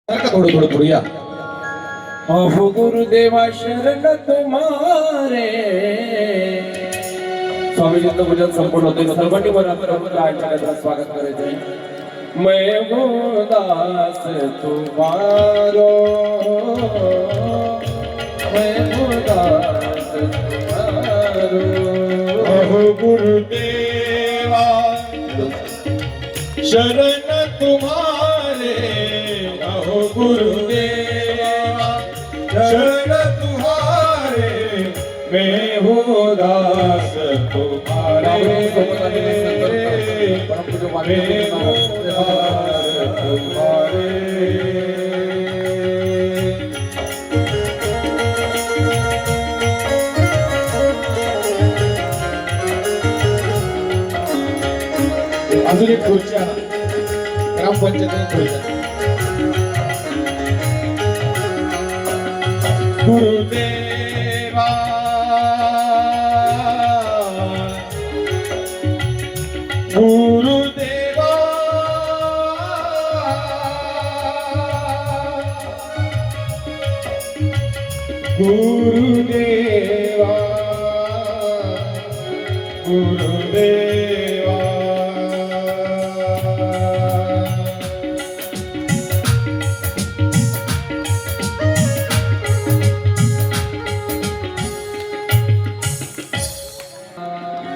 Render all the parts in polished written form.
थोडं थोडं पुढे या. अहो गुरुदेवा शरण तुम्हारे. स्वामीजींचं भजन संपूर्ण होते. सर्वांनी स्वागत करायचे. मैं हूँ दास तुम्हारो, मैं हूँ दास तुम्हारो. अहो गुरुदेवा शरण तुम्हारे, अहो गुरुदेवा शरण तुम्हारे, मैं हूँ दास तुम्हारे, मैं हूँ दास तुम्हारे. अजून एक खुर्च्या ग्रामपंचायतीने खुर्च्या. गुरुदेवा गुरुदेवा गुरुदेवा गुरुदेवा.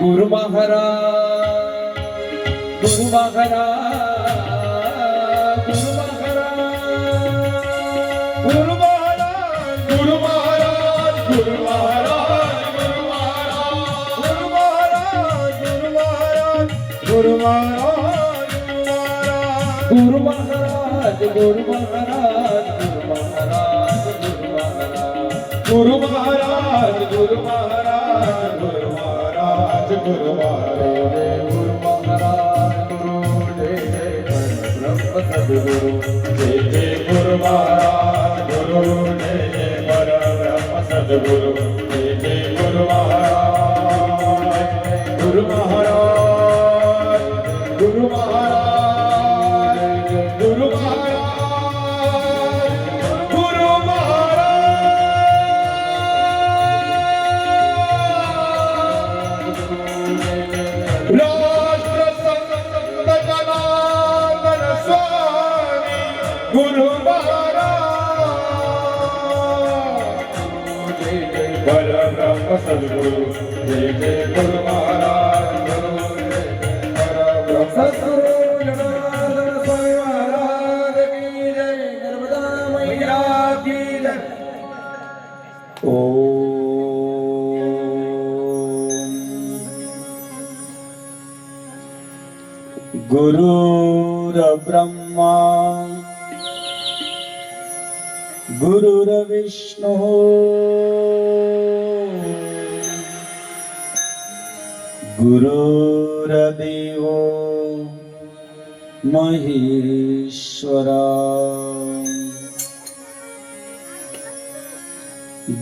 गुरु महाराज, गुरु महाराज, गुरु महाराज, गुरु महाराज, गुरु महाराज, गुरु महाराज, गुरु महाराज, गुरु महाराज, गुरु महाराज, गुरु महाराज, गुरु महाराज, गुरु महाराज, गुरु महाराज, गुरु महाराज, गुरु महाराज, गुरु महाराज, गुरु महाराज, गुरु महाराज, गुरु महाराज, गुरु ब्रह्म सद्गुरु जय जय गुरु महाराज, गुरु जय जय परब्रह्म सद्गुरु जय जय गुरु महाराज, गुरु महाराज, गुरु महाराज, गुरु महाराज, गुरु महाराज. राष्ट्रसंत जनार्दन स्वामी गुरु महाराज, जय जय परब्रह्म सद्गुरु जय जय गुरु महाराज, गुरु जय जय परब्रह्म सद्गुरु जनार्दन स्वामी महाराज की जय. नर्मदा मैया की जय. गुरुर्ब्रह्मा गुरुर्विष्णु गुरुर्देवो महेश्वरा.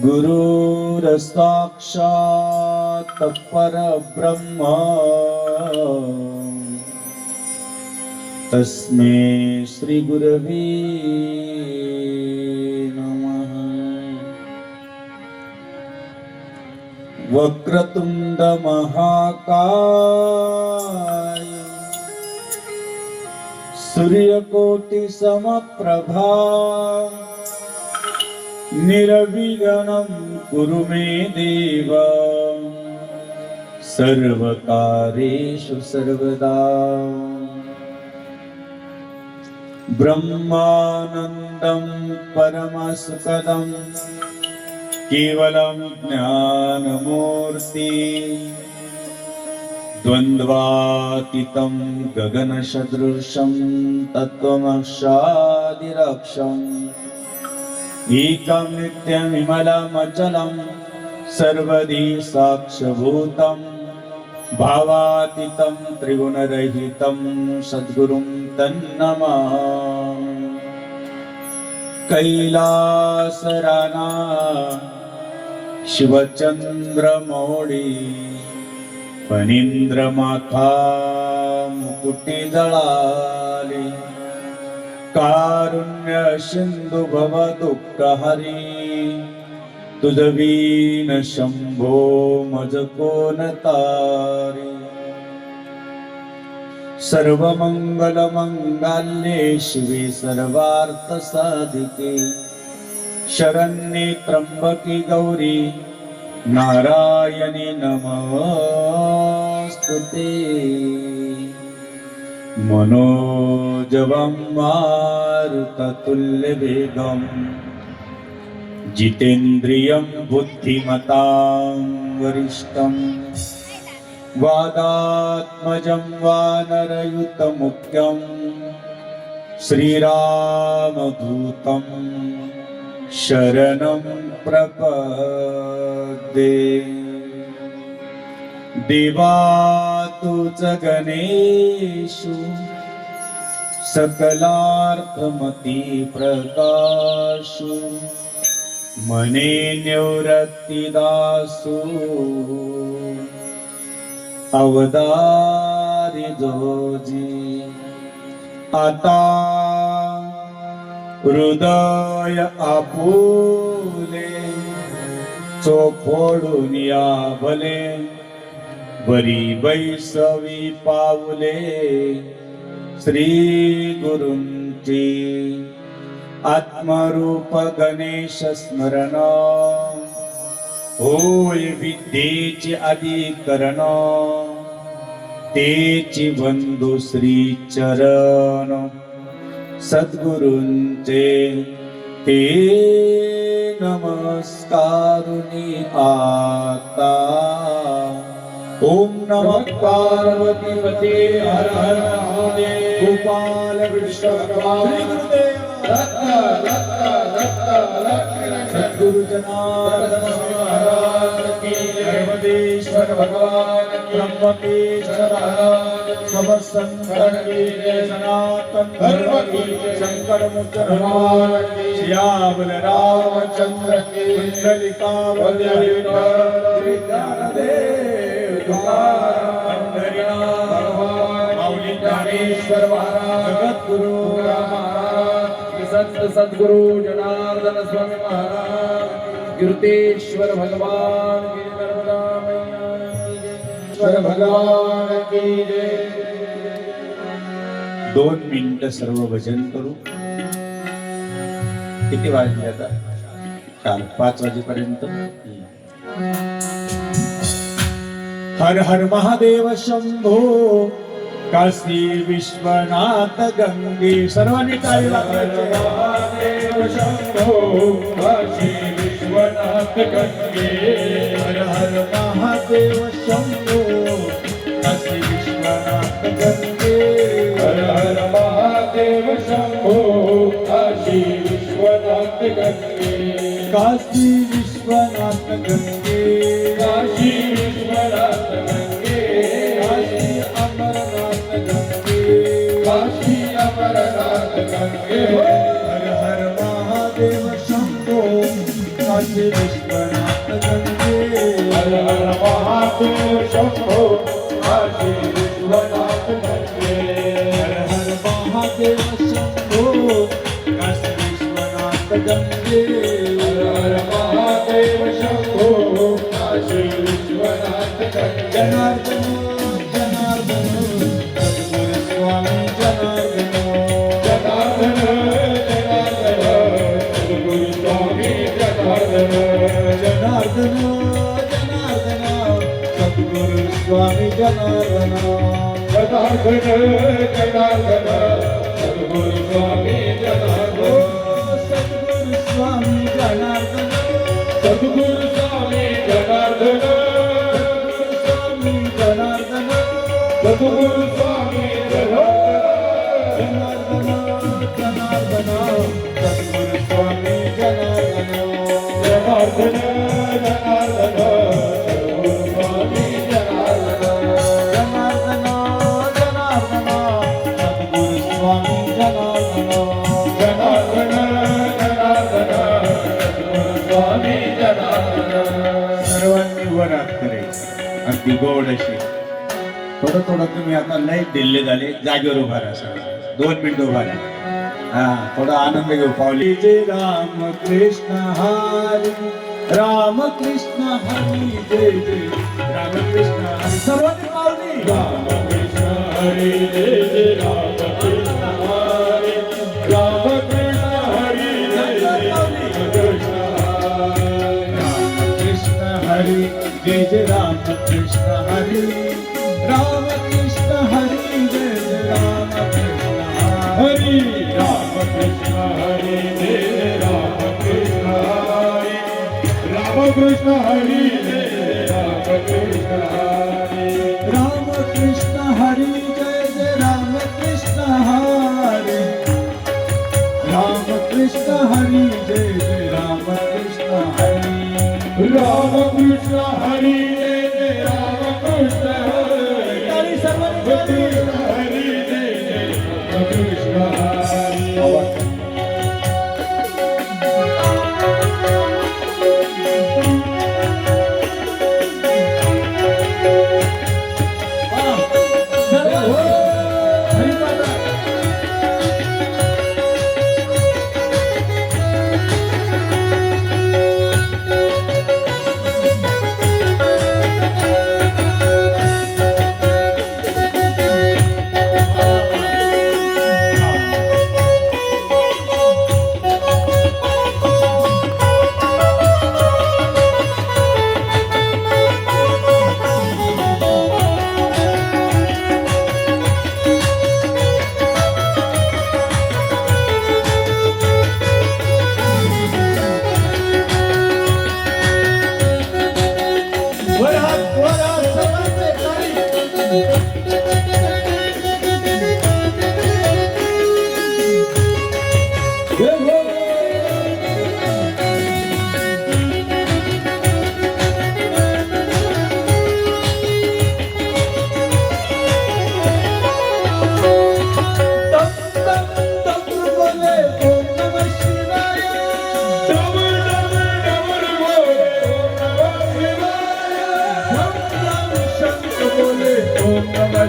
गुरुर्साक्षात् परब्रह्म तस्मै श्री गुरवे नमः. वक्रतुंड महाकाय सूर्यकोटि समप्रभा निर्विघ्नं कुरु मे देव सर्वकार्येषु सर्वदा. ब्रह्मानन्दं परमसुखदं केवलं ज्ञानमूर्ति द्वन्द्वातीतं गगनसदृशं तत्त्वमक्षादिरक्षम् एकं नित्यमिमलमचलं सर्वदी साक्षभूतं भावातीतं त्रिगुणरहितं सद्गुरुं तन्नमामि. कैलासराना शिवचंद्रमौळी फणींद्रमाथा मुकुटी जळाली कारुण्य सिंधु भव दुःखहरी तुझवीन शंभो मज कोण तारी सर्वमंगल मंगल्ये शिवे सर्वार्थ साधिके शरण्ये त्र्यंबके गौरी नारायणी नमोस्तुते मनोजवं मारुततुल्यवेगं जितेन्द्रियं बुद्धिमतां वरिष्ठं वादात्मजं वानरयुतमुख्यं श्रीरामदूतं शरणं प्रपद्ये देवा तुझ गणेशु सकलार्थमती प्रकाशु मने निवृत्तिदासु अवदारी जोजी आता हृदय आपुले चोखोडून या भले बरी बैसवी पावले श्री गुरूंची आत्मरूप गणेश स्मरण होय विद्येचे अधिकरण तेची बंधू श्री चरण सद्गुरूंचे ते नमस्कारुनी आता ओम नमः पार्वतीपते हर हर महादेव गोपाल कृष्ण भगवान सद्गुरु जनार्दन महाराज की जय मदेश्वर भगवान ब्रह्मकेश्वर महाराज सब संतन की जय सनातन धर्म की शंकर मुक्त भगवान की श्यामल रामचंद्र की कुंडलिका श्री ज्ञानदेव ज्ञानेश्वर महाराज जगद्गुरु महाराज संत सद्गुरु जनार्दन स्वामी महाराज कीर्तेश्वर भगवान की नर्मदा मैया की जय ईश्वर भगवान की जय 2 मिनिटं सर्व भजन करू किती वाजले आता 4-5 वाजेपर्यंत हर हर महादेव शंभो काशी विश्वनाथ गंगे सर्वांनी टाळी वाजवायची महादेव शंभो काशी विश्वनाथ गंगे हर हर महादेव शंभो काशी विश्वनाथ गंगे हर हर महादेव शंभो काशी विश्वनाथ गंगे काशी विश्वनाथ गंगे काशी विश्वनाथ गंगे काशी अमरनाथ गंगे काशी अमरनाथ गंगे हर हर महादेव शंभो काशी विश्वनाथ गंगे हर हर महादेव शंभो काशी विश्वनाथ गंगे हर हर महादेव शंभो काशी विश्वनाथ गंगे हर हर महादेव शंभो काशी विश्वनाथ गंगे जनार्दन जनार्दन सद्गुरु स्वामी जनार्दन जनार्दन जनार्दन सद्गुरु स्वामी जनार्दन जनार्दन जनार्दन सद्गुरु स्वामी जनार्दन जनार्दन जनार्दन सद्गुरु स्वामी जनार्दन सद्गुरु स्वामी जनार्दन सद्गुरु स्वामी जनार्दन सद्गुरु स्वामी जनार्दन सद्गुरु स्वामी जनार्दन जनार्दन सद्गुरु स्वामी जनार्दन जनार्दन जनार्दन सद्गुरु स्वामी जनार्दन जनार्दन जनार्दन सद्गुरु स्वामी जनार्दन जनार्दन जनार्दन सद्गुरु स्वामी जनार्दन सर्वांनी वर हात करायचे अगदी गोड अशी थोडं थोडं तुम्ही आता लय दिल्ले झाले जागेवर उभा राहा 2 मिनिटं उभा राहा हा थोडा आनंद घेऊ पावली जय राम कृष्ण हरी राम कृष्ण हरी जय जय राम कृष्ण हरी सर्वांनी पावली राम कृष्ण हरी जय जय राम कृष्ण हरी राम कृष्ण हरी जय जय राम कृष्ण हरी जय जय राम कृष्ण हरी राम कृष्ण हरी जय जय राम कृष्ण हरी राम कृष्ण हरी जय जय राम कृष्ण हरी राम कृष्ण हरी जय जय राम कृष्ण हरी राम कृष्ण हरी जय जय राम कृष्ण हरी राम कृष्ण हरी जय जय राम कृष्ण हरी राम कृष्ण हरी जय जय राम कृष्ण हरी कृष्ण हरी जय जय राम कृष्ण हरी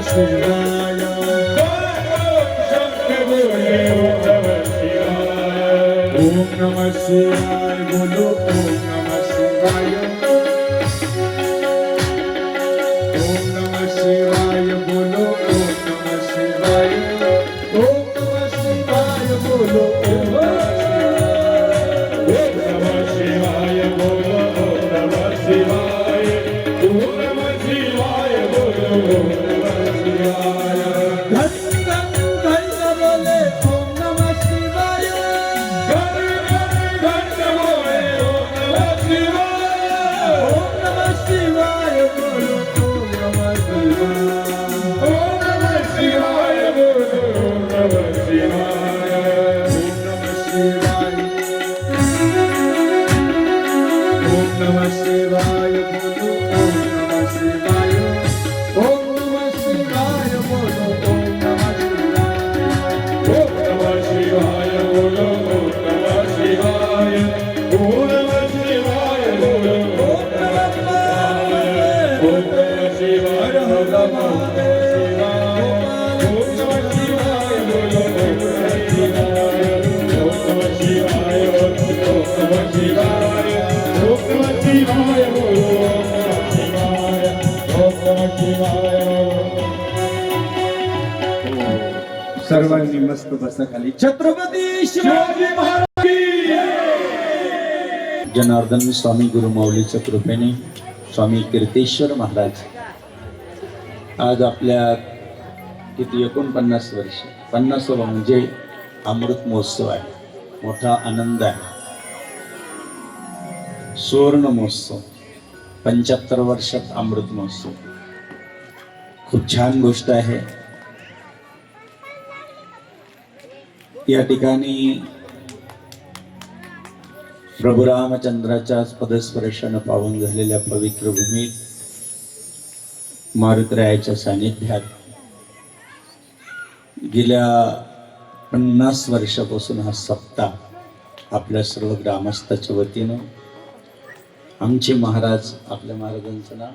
शिवाय ओम नमः शिवाय बोलो ओम नमः शिवाय ओम नमः शिवाय बोलो ओम नमः शिवाय ओम नमः शिवाय बोलो ओम नमः शिवाय ओम नमः शिवाय बोलो ओम नमः शिवाय ओम नमः शिवाय बोलो ओम नमः शिवाय धन धन धन बोले ओम नमः शिवाय धन धन धन बोले ओम नमः शिवाय ओम नमः शिवाय बोलो ओम नमः शिवाय ओम नमः शिवाय बोलो ओम नमः शिवाय ओम नमः शिवाय बोलो ओम नमः शिवाय ओम नमः शिवाय बोलो ओम नमः शिवाय ओम नमः शिवाय बोलो ओम नमः शिवाय ओम नमः शिवाय बोलो ओम नमः शिवाय ओम नमः शिवाय बोलो ओम नमः शिवाय ओम नमः शिवाय बोलो ओम नमः शिवाय ओम नमः शिवाय ओम नमः शिवाय ओम नमः शिवाय बोलो ओम नमः शिवाय ओम नमः शिवाय सर्वांनी मस्त बसा खाली छत्रपती शिवाजी महाराज की जनार्दन स्वामी गुरुमाऊलीच्या कृपेने स्वामी कीर्तेश्वर महाराज आज आपल्या किती 49 वर्ष 50 म्हणजे अमृत महोत्सव आहे. मोठा आनंद आहे. सुवर्ण महोत्सव 75 वर्षात अमृत महोत्सव खूप छान गोष्ट आहे. या ठिकाणी प्रभू रामचंद्राच्या पदस्पर्शानं पावन झालेल्या पवित्र भूमीत मारुतरायाच्या सानिध्यात गेल्या 50 वर्षापासून हा सप्ताह आपल्या सर्व ग्रामस्थाच्या वतीनं आमचे महाराज, आपल्या महाराजांचं नाव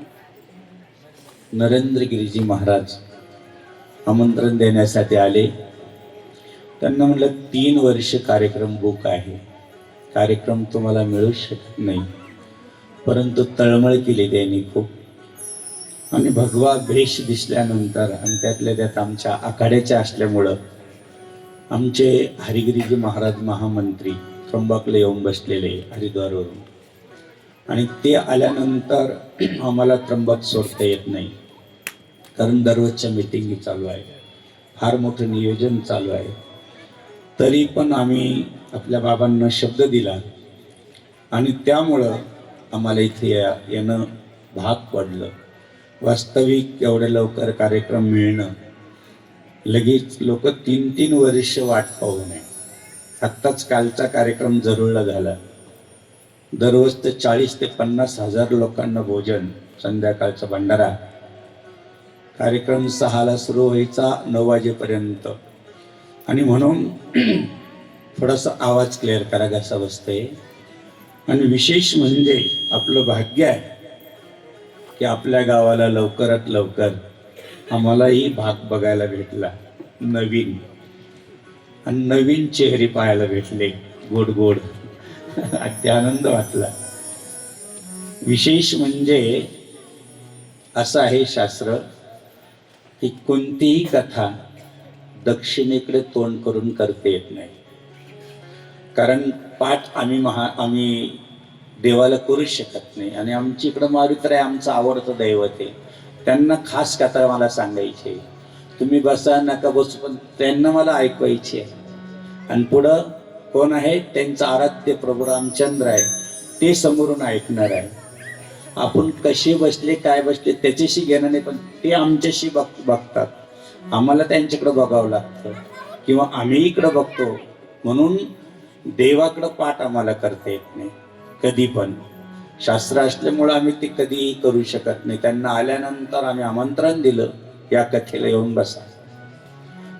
नरेंद्रगिरीजी महाराज आमंत्रण देण्यासाठी आले. त्यांना म्हटलं 3 वर्ष कार्यक्रम बुक आहे, कार्यक्रम तुम्हाला मिळू शकत नाही. परंतु तळमळ केली त्यांनी खूप. आणि भगवा भेष दिसल्यानंतर आणि त्यातल्या त्यात आमच्या आखाड्याच्या असल्यामुळं आमचे हरिगिरीजी महाराज महामंत्री त्र्यंबकला येऊन बसलेले हरिद्वारवरून, आणि ते आल्यानंतर आम्हाला त्र्यंबक सोडता येत नाही, कारण दररोजच्या मिटिंगी चालू आहे, फार मोठं नियोजन चालू आहे. तरी पण आम्ही आपल्या बाबांना शब्द दिला आणि त्यामुळं आम्हाला इथे येणं भाग पडलं. वास्तविक एवढ्या लवकर कार्यक्रम मिळणं, लगेच लोक 3-3 वर्ष वाट पाहू नये. आत्ताच कालचा कार्यक्रम जरूरला झाला. दररोज तर 40 ते 50 हजार लोकांना भोजन, संध्याकाळचा भंडारा. कार्यक्रम 6ला सुरू व्हायचा, 9 वाजेपर्यंत. आणि म्हणून थोडासा आवाज क्लिअर करा, घसा बसतंय. आणि विशेष म्हणजे आपलं भाग्य आहे की आपल्या गावाला लवकरात लवकर आम्हालाही भाग बघायला भेटला, नवीन. आणि नवीन चेहरे पाहायला भेटले, गोड गोड. अगदी आनंद वाटला. विशेष म्हणजे असं आहे शास्त्र की कोणतीही कथा दक्षिणेकडे तोंड करून करता येत नाही. कारण पाठ आम्ही देवाला करू शकत नाही. आणि आमची इकडं मारुतीराय आमचं आवडतं दैवत आहे. त्यांना खास कथा मला सांगायची, तुम्ही बसा नका बसू, पण त्यांना मला ऐकवायची आहे. आणि पुढं कोण आहे, त्यांचं आराध्य प्रभू रामचंद्र आहे, ते समोरून ऐकणार आहे. आपण कसे बसले काय बसले त्याच्याशी घेणं नाही, पण ते आमच्याशी बघतात. आम्हाला त्यांच्याकडं बघावं लागतं किंवा आम्ही इकडं बघतो. म्हणून देवाकडं पाठ आम्हाला करता येत नाही कधी पण. शास्त्र असल्यामुळं आम्ही ते कधीही करू शकत नाही. त्यांना आल्यानंतर आम्ही आमंत्रण दिलं, या कथेला येऊन बसा.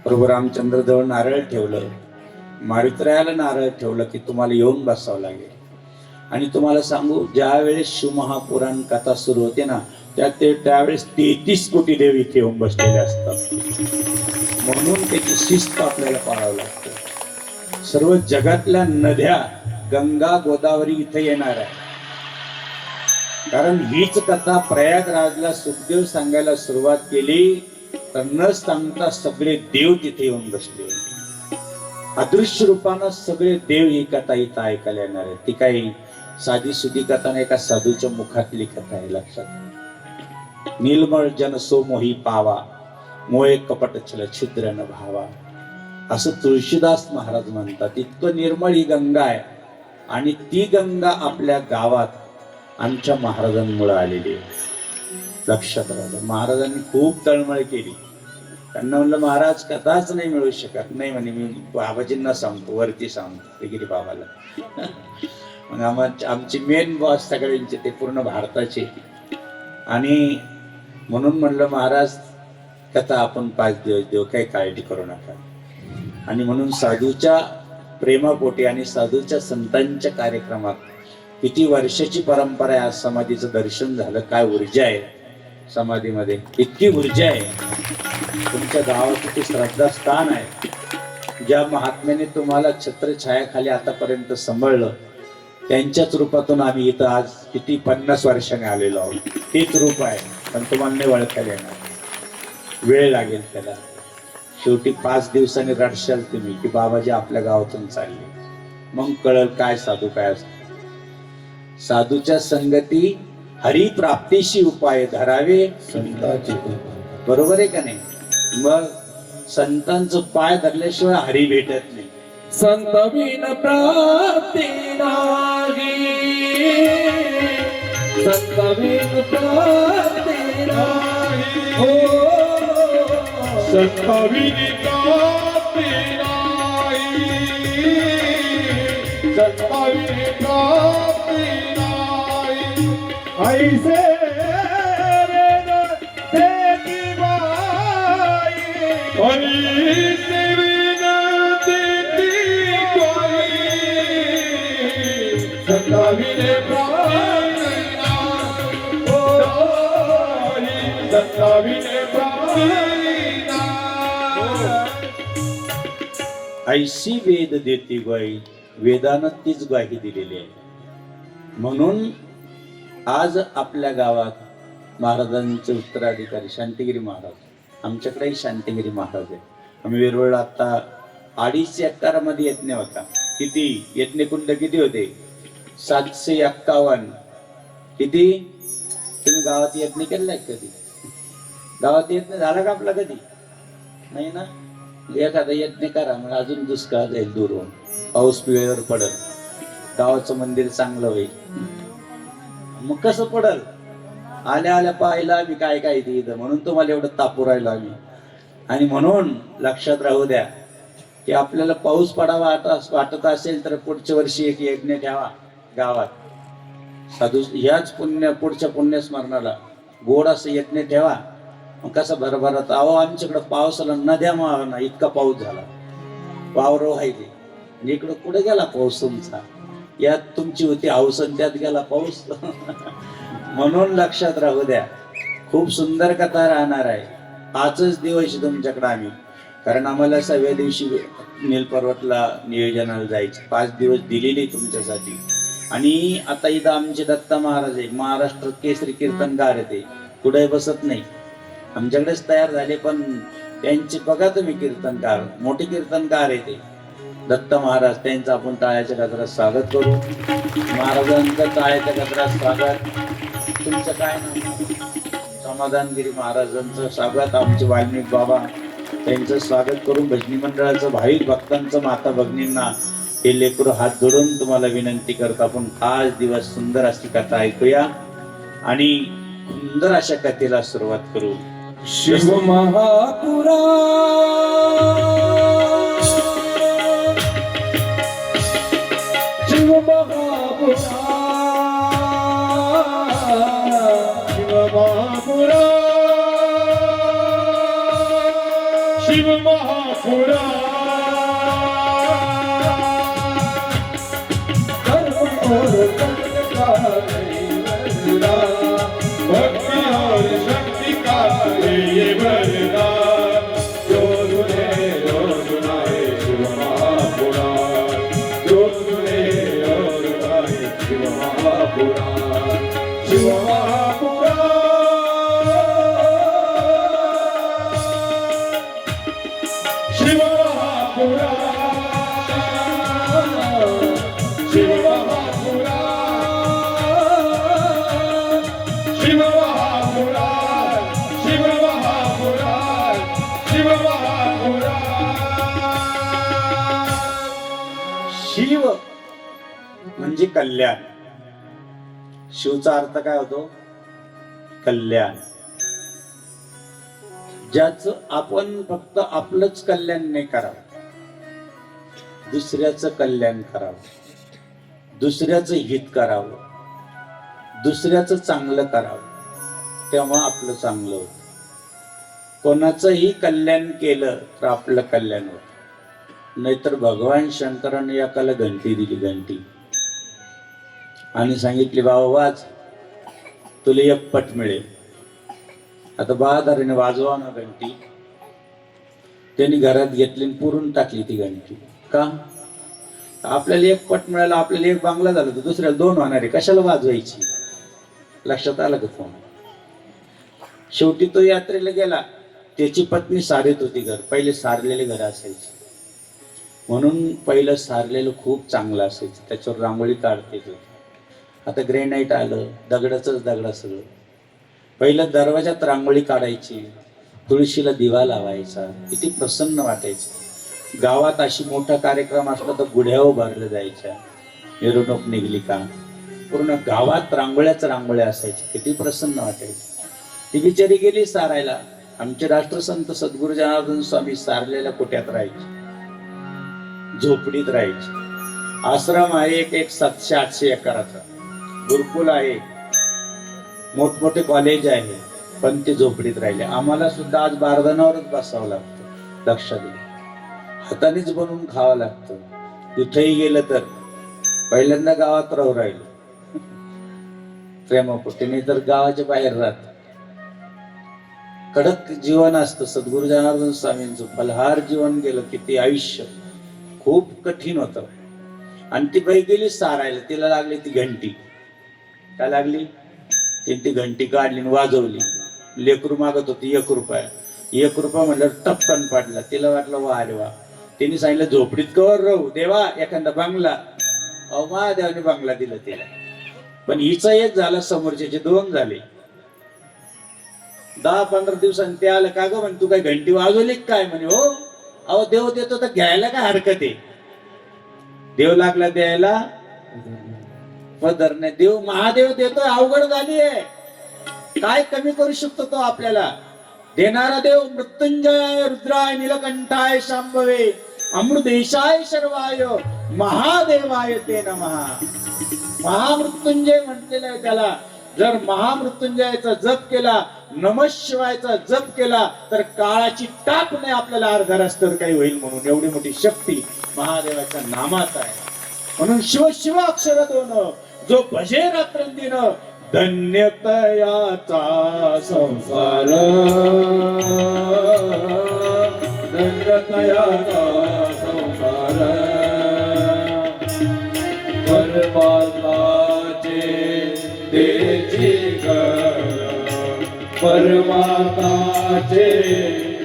प्रभू रामचंद्र जवळ नारळ ठेवलं, मारुतीरायाला नारळ ठेवलं की तुम्हाला येऊन बसावं लागेल. आणि तुम्हाला सांगू, ज्या वेळेस शिवमहापुराण कथा सुरू होते ना, त्यावेळेस 33 कोटी देव इथे येऊन बसलेले असतात. म्हणून त्याची शिस्त आपल्याला पाळावं लागतं. सर्व जगातल्या नद्या गंगा गोदावरी इथे येणार आहे. कारण हीच कथा प्रयागराजला सुखदेव सांगायला सुरुवात केली तर न सांगता सगळे देव तिथे येऊन बसले. अदृश्य रूपानं सगळे देव ही कथा इथं ऐकायला येणार आहे. ती काही साधी सुधी कथा नाही, एका साधूच्या मुखातली कथा आहे. लक्षात. नीलमळ जन सो मोही पावा, मोहे कपट छल छिद्र न भावा, असं तुळशीदास महाराज म्हणतात. इतकं निर्मळ ही गंगा आहे. आणि ती गंगा आपल्या गावात आमच्या महाराजांमुळे आलेली आहे. लक्षात राहिलं. महाराजांनी खूप तळमळ केली. त्यांना म्हणलं, महाराज कथाच नाही मिळू शकत. नाही म्हणे, मी बाबाजींना सांगतो, वरती सांगतो तिगिरी बाबाला. मग आमचे मेन बॉस सगळ्यांचे, ते पूर्ण भारताचे. आणि म्हणून म्हणलं, महाराज कथा आपण 5 दिवस देऊ, काही काळजी करू नका. आणि म्हणून साधूच्या प्रेमापोटी आणि साधूच्या संतांच्या कार्यक्रमात किती वर्षाची परंपरा आहे. आज समाधीचं दर्शन झालं, काय ऊर्जा आहे समाधीमध्ये, इतकी ऊर्जा आहे. तुमच्या गावात किती श्रद्धास्थान आहे. ज्या महात्म्याने तुम्हाला छत्रछायाखाली आतापर्यंत सांभाळलं, त्यांच्याच रूपातून आम्ही इथं आज किती 50 वर्षाने आलेलो आहोत. तेच रूप आहे, पण तुम्हाला नाही ओळखायला येणार, वेळ लागेल त्याला. शेवटी 5 दिवसांनी रडशाल तुम्ही की बाबाजी आपल्या गावातून चालले. मग कळल काय साधू काय असतो. साधूच्या संगती हरिप्राप्तीशी उपाय धरावे संतांचे. बरोबर आहे का नाही. मग संतांचं पाय धरल्याशिवाय हरी भेटत नाही. संत बिन प्राप्ती नाही, संत बिन प्राप्ती नाही, हो संताविनी प्राप्ती नाही, संताविनी प्राप्ती नाही. ऐसे वेद देती बाई, ऐसे वेद देती बाई. संताविनी प्राप्ती नाही, संताविनी प्राप्ती. ऐशी वेद देती ग्वाही, वेदानं तीच ग्वाही दिलेली आहे. म्हणून आज आपल्या गावात महाराजांचे उत्तराधिकारी शांतिगिरी महाराज, आमच्याकडेही शांतिगिरी महाराज आहे. आम्ही वेरूळला आता 2.5 एकरामध्ये यज्ञ होता. किती यज्ञकुंड किती होते? 751. किती? तुम्ही गावात यज्ञ केलाय कधी? गावात यज्ञ झाला का आपला कधी? नाही ना. एखादा यज्ञ करा, मग अजून दुष्काळ जाईल दूर होऊन, पाऊस वेळेवर पडल, गावाचं मंदिर चांगलं होईल. मग कसं पडल? आल्या आल्या पाहिलं आम्ही काय काय ते इथं, म्हणून तुम्हाला एवढं तापू राहिलो आम्ही. आणि म्हणून लक्षात राहू द्या की आपल्याला पाऊस पडावा वाटत असेल तर पुढच्या वर्षी एक यज्ञ ठेवा गावात. साधू ह्याच पुढच्या पुण्यस्मरणाला गोड असं यज्ञ ठेवा. मग कसं भरभरात. अहो आमच्याकडं पावसाला नद्या मावना इतका पाऊस झाला, वावर व्हायचे. इकडं कुठे गेला पाऊस तुमचा? यात तुमची होती हौस आणि त्यात गेला पाऊस. म्हणून लक्षात राहू द्या. खूप सुंदर कथा राहणार आहे. 5च दिवस तुमच्याकडे आम्ही, कारण आम्हाला 6व्या दिवशी नीलपर्वतला नियोजनाला जायचं. 5 दिवस दिलेले तुमच्यासाठी. आणि आता इथं आमचे दत्ता महाराज आहे, महाराष्ट्र केसरी कीर्तनकार आहे. ते कुठे बसत नाही, आमच्याकडेच तयार झाले. पण त्यांचे बघा तुम्ही कीर्तनकार, मोठे कीर्तनकार आहे ते दत्त महाराज. त्यांचं आपण टाळ्याच्या गजरात स्वागत करू. महाराजांचं टाळ्याच्या गजरात स्वागत. तुमचं काय नाव? समाधानगिरी महाराजांचं स्वागत. आमचे वाल्मिक बाबा त्यांचं स्वागत करून भजनी मंडळाचं भाविक भक्तांचं माता भगिनींना हे लेकरू हात जोडून तुम्हाला विनंती करतो. आपण 5 दिवस सुंदर अशी कथा ऐकूया आणि सुंदर अशा कथेला सुरुवात करू. शिव महापुरा शिव महापुरा शिव महापुरा शिव महापुरा भक्ति और शक्ति का ये वरदान, जो सुनाए शिव महापुराण, जो सुने और गाए शिव महापुराण, शिव महापुराण, शिव महापुराण, शिव महापुराण, शिव महापुराण, शिव महापुराण, शिव महापुराण. शिव म्हणजे कल्याण. शिवचा अर्थ काय होतो? कल्याण. ज्याचं आपण फक्त आपलंच कल्याण नाही करावं, दुसऱ्याचं कल्याण करावं, दुसऱ्याचं हित करावं, दुसऱ्याचं चांगलं करावं, तेव्हा आपलं चांगलं होतं. कोणाचंही कल्याण केलं तर आपलं कल्याण होतं. नाहीतर भगवान शंकराने एकाला घंटी दिली, घंटी, आणि सांगितले बाबा वाज, तुला 1 पट मिळेल. आता बहादरीने वाजवा ना घंटी. त्यांनी घरात घेतली आणि पुरून टाकली ती घंटी. का? आपल्याला 1 पट मिळाला, आपल्याला 1 बांगला झाला तर दुसऱ्याला 2 होणार आहे, कशाला वाजवायची? लक्षात आलं का तुम्हाला? शेवटी तो यात्रेला गेला. त्याची पत्नी सारीत होती घर. पहिले सारलेले घर असायचे, म्हणून पहिलं सारलेलं खूप चांगलं असायचं, त्याच्यावर रांगोळी काढते होती. आता ग्रेनाईट आलं, दगडाच दगड सगळं. पहिलं दरवाजात रांगोळी काढायची, तुळशीला दिवा लावायचा, किती प्रसन्न वाटायचं. गावात अशी मोठा कार्यक्रम असला तर गुढ्या उभारल्या जायच्या, मिरवणूक निघली का पूर्ण गावात रांगोळ्याच रांगोळ्या असायच्या, किती प्रसन्न वाटायचं. ती बिचारी गेली सारायला. आमचे राष्ट्रसंत सद्गुरू जनार्दन स्वामी सारलेल्या कोट्यात राहायचे, झोपडीत राहायचे. आश्रम आहे एक 700-800 एकराचा, गुरुकुल आहे, मोठमोठे कॉलेज आहे, पण ते झोपडीत राहिले. आम्हाला सुद्धा आज बारदानावरच बसावं लागतं. लक्षात घ्या, हातानेच बनवून खावं लागतं. कुठेही गेलं तर पहिल्यांदा गावात राहू राहिलो प्रेमापोटी, नाही तर गावाच्या बाहेर राहत. कडक जीवन असतं. सद्गुरू जनार्दन स्वामींचं फलहार जीवन गेलं, किती आयुष्य. खूप कठीण होतं. आणि ती बाई गेली सारायला, तिला लागली ती घंटी. काय लागली? ती घंटी काढली आणि वाजवली. लेकरू मागत होती 1 रुपया. 1 रुपया म्हणलं टपकन पडला. तिला वाटलं वा रे वा. तिने सांगितलं झोपडीत कवर राहू देवा, एखादा बंगला. अहो महादेवाने बंगला दिला तिला. पण हिचा एक झाला, समोरच्याचे 2 झाले. 10-15 दिवसांनी ते आलं, का ग म्हणे तू काय घंटी वाजवली काय? म्हणे हो. अहो देव देतो तर घ्यायला काय हरकत आहे? देव लागला द्यायला पदर नाही. देव महादेव देतोय, अवघड झाली आहे. काय कमी करू शकतो तो आपल्याला? देणारा देव मृत्युंजय रुद्राय नीलकंठाय शांभवे अमृतेशाय शर्वाय महादेवाय ते नमः. महामृत्युंजय म्हटलेलं आहे त्याला. जर महामृत्युंजयाचा जप केला, नमः शिवायचा जप केला, तर काळाची टाप नाही आपल्याला अर्धा रस्त्यावर काही होईल म्हणून. एवढी मोठी शक्ती महादेवाच्या नामात आहे. म्हणून शिव शिव अक्षर 2 जो भजे रात्रंदिन धन्यतयाचा संसार. धन्यतयाचा संसार परमात्माचे देची घर. परमात्माचे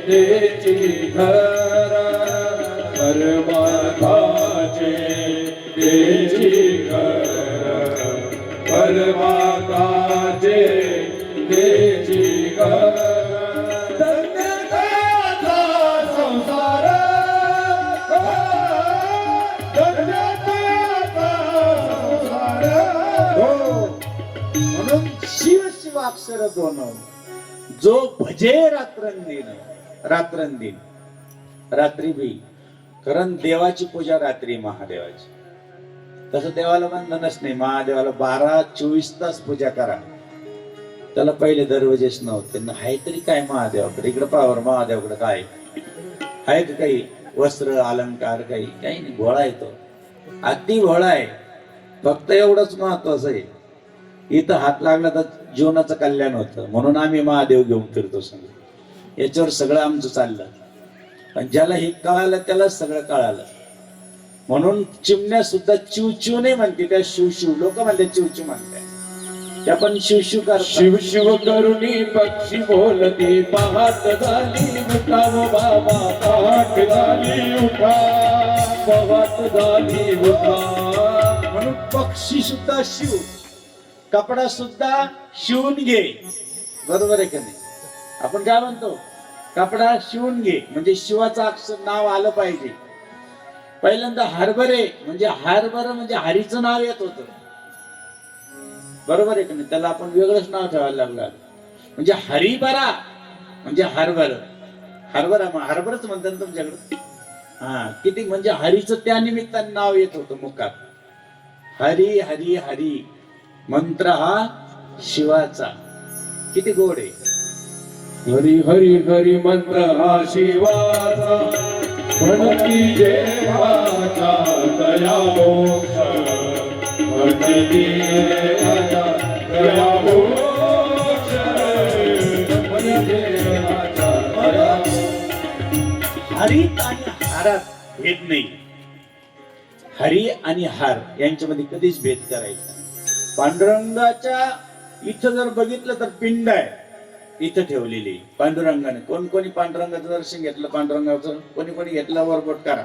देची घर. परमात्माचे देची घर. परमात्माचे देची घर. धन्यतेचा संसार. धन्यतेचा संसार. हो. म्हणून शिव शिवाक्षर 2 जो भजे रात्रंदिन. रात्रंदिन रात्री बी. कारण देवाची पूजा रात्री महादेवाची. तसं देवाला बंधनच नाही. महादेवाला 12-24 तास पूजा करा. त्याला पहिले दरवाजेच नव्हते. आहे तरी काय महादेवाकडे? इकडे पावर महादेवाकडे काय आहे का? काही वस्त्र अलंकार काही नाही. भोळा आहे तो, अति भोळा आहे. फक्त एवढंच महत्वाचं आहे, इथं हात लागला तर जीवनाचं कल्याण होतं. म्हणून आम्ही महादेव घेऊन फिरतो संग. याच्यावर सगळं आमचं चाललं. पण ज्याला हे कळालं त्याला सगळं कळालं. म्हणून चिमण्या सुद्धा चिवचिव नाही म्हणते, त्या शिवशिव. लोक म्हणते चिवचिव म्हणते, त्या पण शिवशिव करतात. शिव शिव करुणी पक्षी बोलती. पाहत झाली उठा व बाबा. पाहत झाली उठा. पाहत झाली उठा. म्हणून पक्षी सुद्धा शिव, कपडा सुद्धा शिवून घे. बरोबर आहे का नाही? आपण काय म्हणतो? कपडा शिवून घे, म्हणजे शिवाचं अक्षर नाव आलं पाहिजे. पहिल्यांदा हरभरे म्हणजे हरीचं नाव येत होतं. बरोबर आहे का नाही? त्याला आपण वेगळंच नाव ठेवायला लागलं. म्हणजे हरिभरा म्हणजे हरभर. हरभरच म्हणतात ना तुमच्याकडे. हा, किती म्हणजे हरीचं त्या निमित्ताने नाव येत होतं मुखात. हरी हरी हरी मंत्र हा शिवाचा. किती गोड आहे. हरी हरी हरी मंत्र हा शिवाचा. म्हणती देवाचा दया मोक्ष. म्हणती देवाचा दया मोक्ष. म्हणती देवाचा दया मोक्ष. हरी आणि हारात भेद नाही. हरी आणि हार यांच्यामध्ये कधीच भेद करायचा. पांडुरंगाच्या इथं जर बघितलं तर पिंड आहे इथं ठेवलेली पांडुरंगाने. कोणी पांडुरंगाचं दर्शन घेतलं? पांडुरंगाचं कोणी घेतलं? वरबोट करा.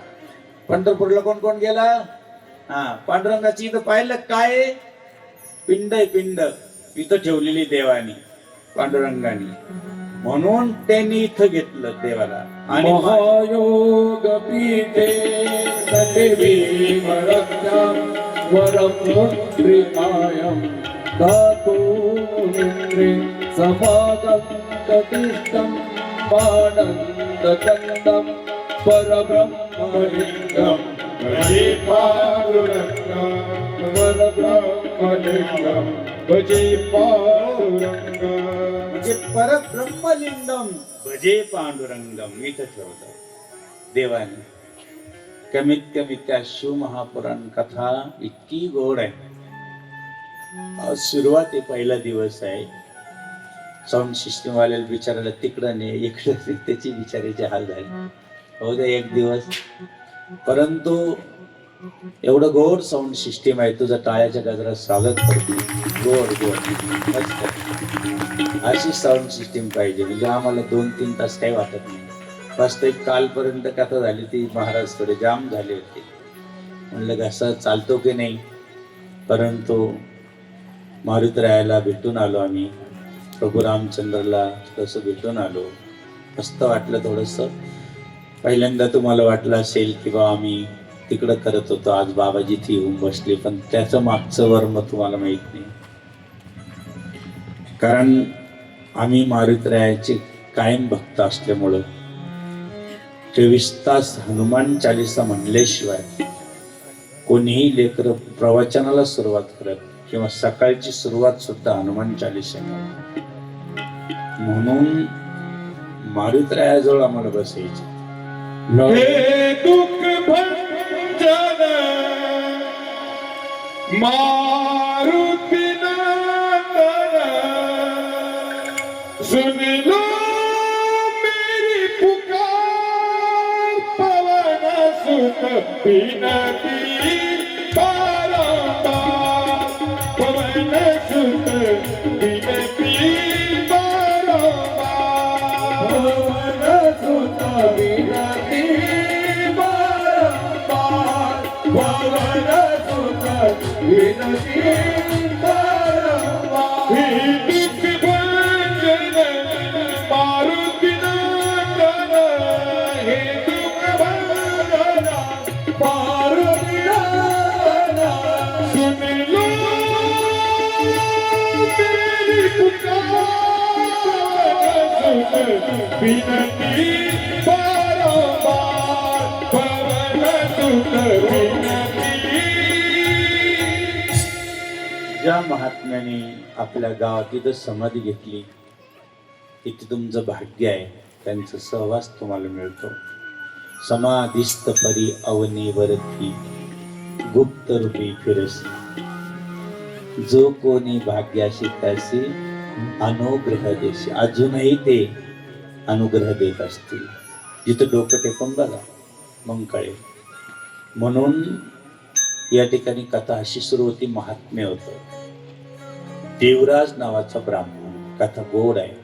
पंढरपूरला कोण गेला? हा, पांडुरंगाची इथं पाहिलं काय? पिंड आहे, पिंड इथं ठेवलेली देवानी, पांडुरंगानी. म्हणून त्यांनी इथं घेतलं देवाला. आणि महायोग पीठे सदेवी वरद्यां वरमुद्रिकायं धातु मुनिन्द्रे समागं प्रतिष्ठं पाणन्दकन्दं परब्रह्मलिङ्गं भजे पाण्डुरङ्गं. परब्रह्मलिङ्गं भजे पाण्डुरङ्गं. म्हणजे परब्रह्मलिंगम भजे पांडुरंगम इथं ठेवलं देवाने. कमीत कमी त्या शिवमहापुराण कथा इतकी गोड आहे. आज सुरुवात आहे, पहिला दिवस आहे. साऊंड सिस्टम वाल्याला बिचारायला तिकडं नाही इकडं, त्याची बिचारायचे हाल झाले. हो दे एक दिवस. परंतु एवढं गोड साऊंड सिस्टीम आहे, तुझं टाळ्याच्या गजरात स्वागत करतो. गोड गोड मस्त अशी साऊंड सिस्टीम पाहिजे, म्हणजे आम्हाला 2-3 तास काही वाटत नाही. वास्तविक कालपर्यंत कथा झाली ती महाराज थोडे जाम झाले होते. म्हणलं कसं चालतो की नाही, परंतु मारुतरायाला भेटून आलो आम्ही, प्रभू रामचंद्रला तसं भेटून आलो. मस्त वाटलं थोडंसं. पहिल्यांदा तुम्हाला वाटलं असेल की बा आम्ही तिकडं करत होतो, आज बाबाजी इथे येऊन बसले, पण त्याचं मागचं वर्म तुम्हाला माहित नाही. कारण आम्ही मारुतरायाचे कायम भक्त असल्यामुळं 24 तास हनुमान चालीसा म्हणल्याशिवाय कोणीही लेकर प्रवचनाला सुरुवात करत किंवा सकाळची सुरुवात सुद्धा हनुमान चालीसाने. म्हणून मारुतरायाजवळ आम्हाला बसायचे. हे दुःख भंजन मारुती नंदन, सुन लो मेरी पुकार, पवन सुत बिनती बारंबार, पवन सुत बिनती बारंबार, पवन सुत बिनती बारंबार, पवन सुत बिनती बारंबार. हे दुःख भंजन मारुती नंदन, हे दुःख भंजन मारुती नंदन, सुन लो मेरी पुकार, सुत बिनती बारंबार, पवन सुत बिनती. ज्या महात्म्याने आपल्या गावात तिथं समाधी घेतली, तिथे तुमचं भाग्य आहे, त्यांचा सहवास तुम्हाला मिळतो. समाधिस्थ परी अवनीवरती गुप्त रूपी फिरसी, जो कोणी भाग्याशी त्याशी अनुग्रह देशी. अजूनही ते अनुग्रह देत असतील. जिथं डोकं टेकून बघा मग कळेल. म्हणून या ठिकाणी कथा अशी सुरू होती. महात्म्य होतं. देवराज नावाचा ब्राह्मण, कथा गोड आहे,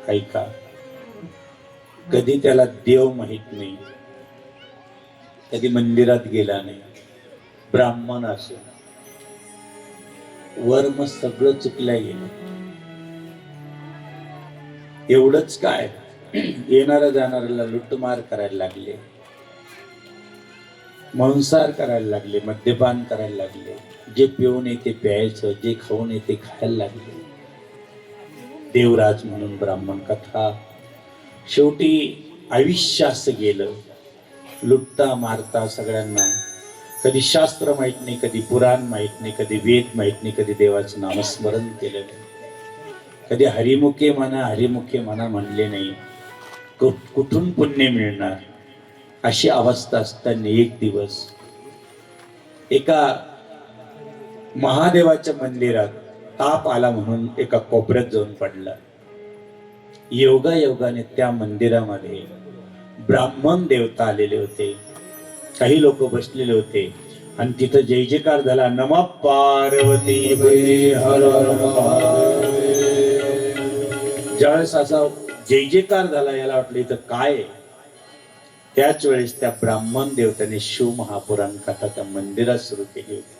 ऐका. कधी त्याला देव माहित नाही, कधी मंदिरात गेला नाही, ब्राह्मण असे वर्म सगळं चुकल्या गेलं. एवढंच काय, येणाऱ्या जाणाऱ्याला लुटमार करायला लागले, मांसाहार करायला लागले, मद्यपान करायला लागले, जे पिऊन येते प्यायचं, जे खाऊन येते खायला लागले. देवराज म्हणून ब्राह्मण कथा. शेवटी आयुष्य असं गेलं, लुटता मारता सगळ्यांना. कधी शास्त्र माहित नाही, कधी पुराण माहित नाही, कधी वेद माहित नाही, कधी देवाचं नामस्मरण केलं नाही, कधी हरिमुखे म्हणा म्हणले नाही. कुठून पुण्य मिळणार अशी अवस्था असताना एक दिवस एका महादेवाच्या मंदिरात ताप आला म्हणून एका कोपऱ्यात जाऊन पडला. योगायोगाने त्या मंदिरामध्ये ब्राह्मण देवता आलेले होते. काही लोक बसलेले होते आणि तिथं जय जयकार झाला. नमः पार्वती हर हर महादेव. ज्यावेळेस असा जय जयकार झाला, याला वाटलं इथं काय आहे. त्याच वेळेस त्या ब्राह्मण देवताने शिव महापुराण कथा त्या मंदिरात सुरू केली होती.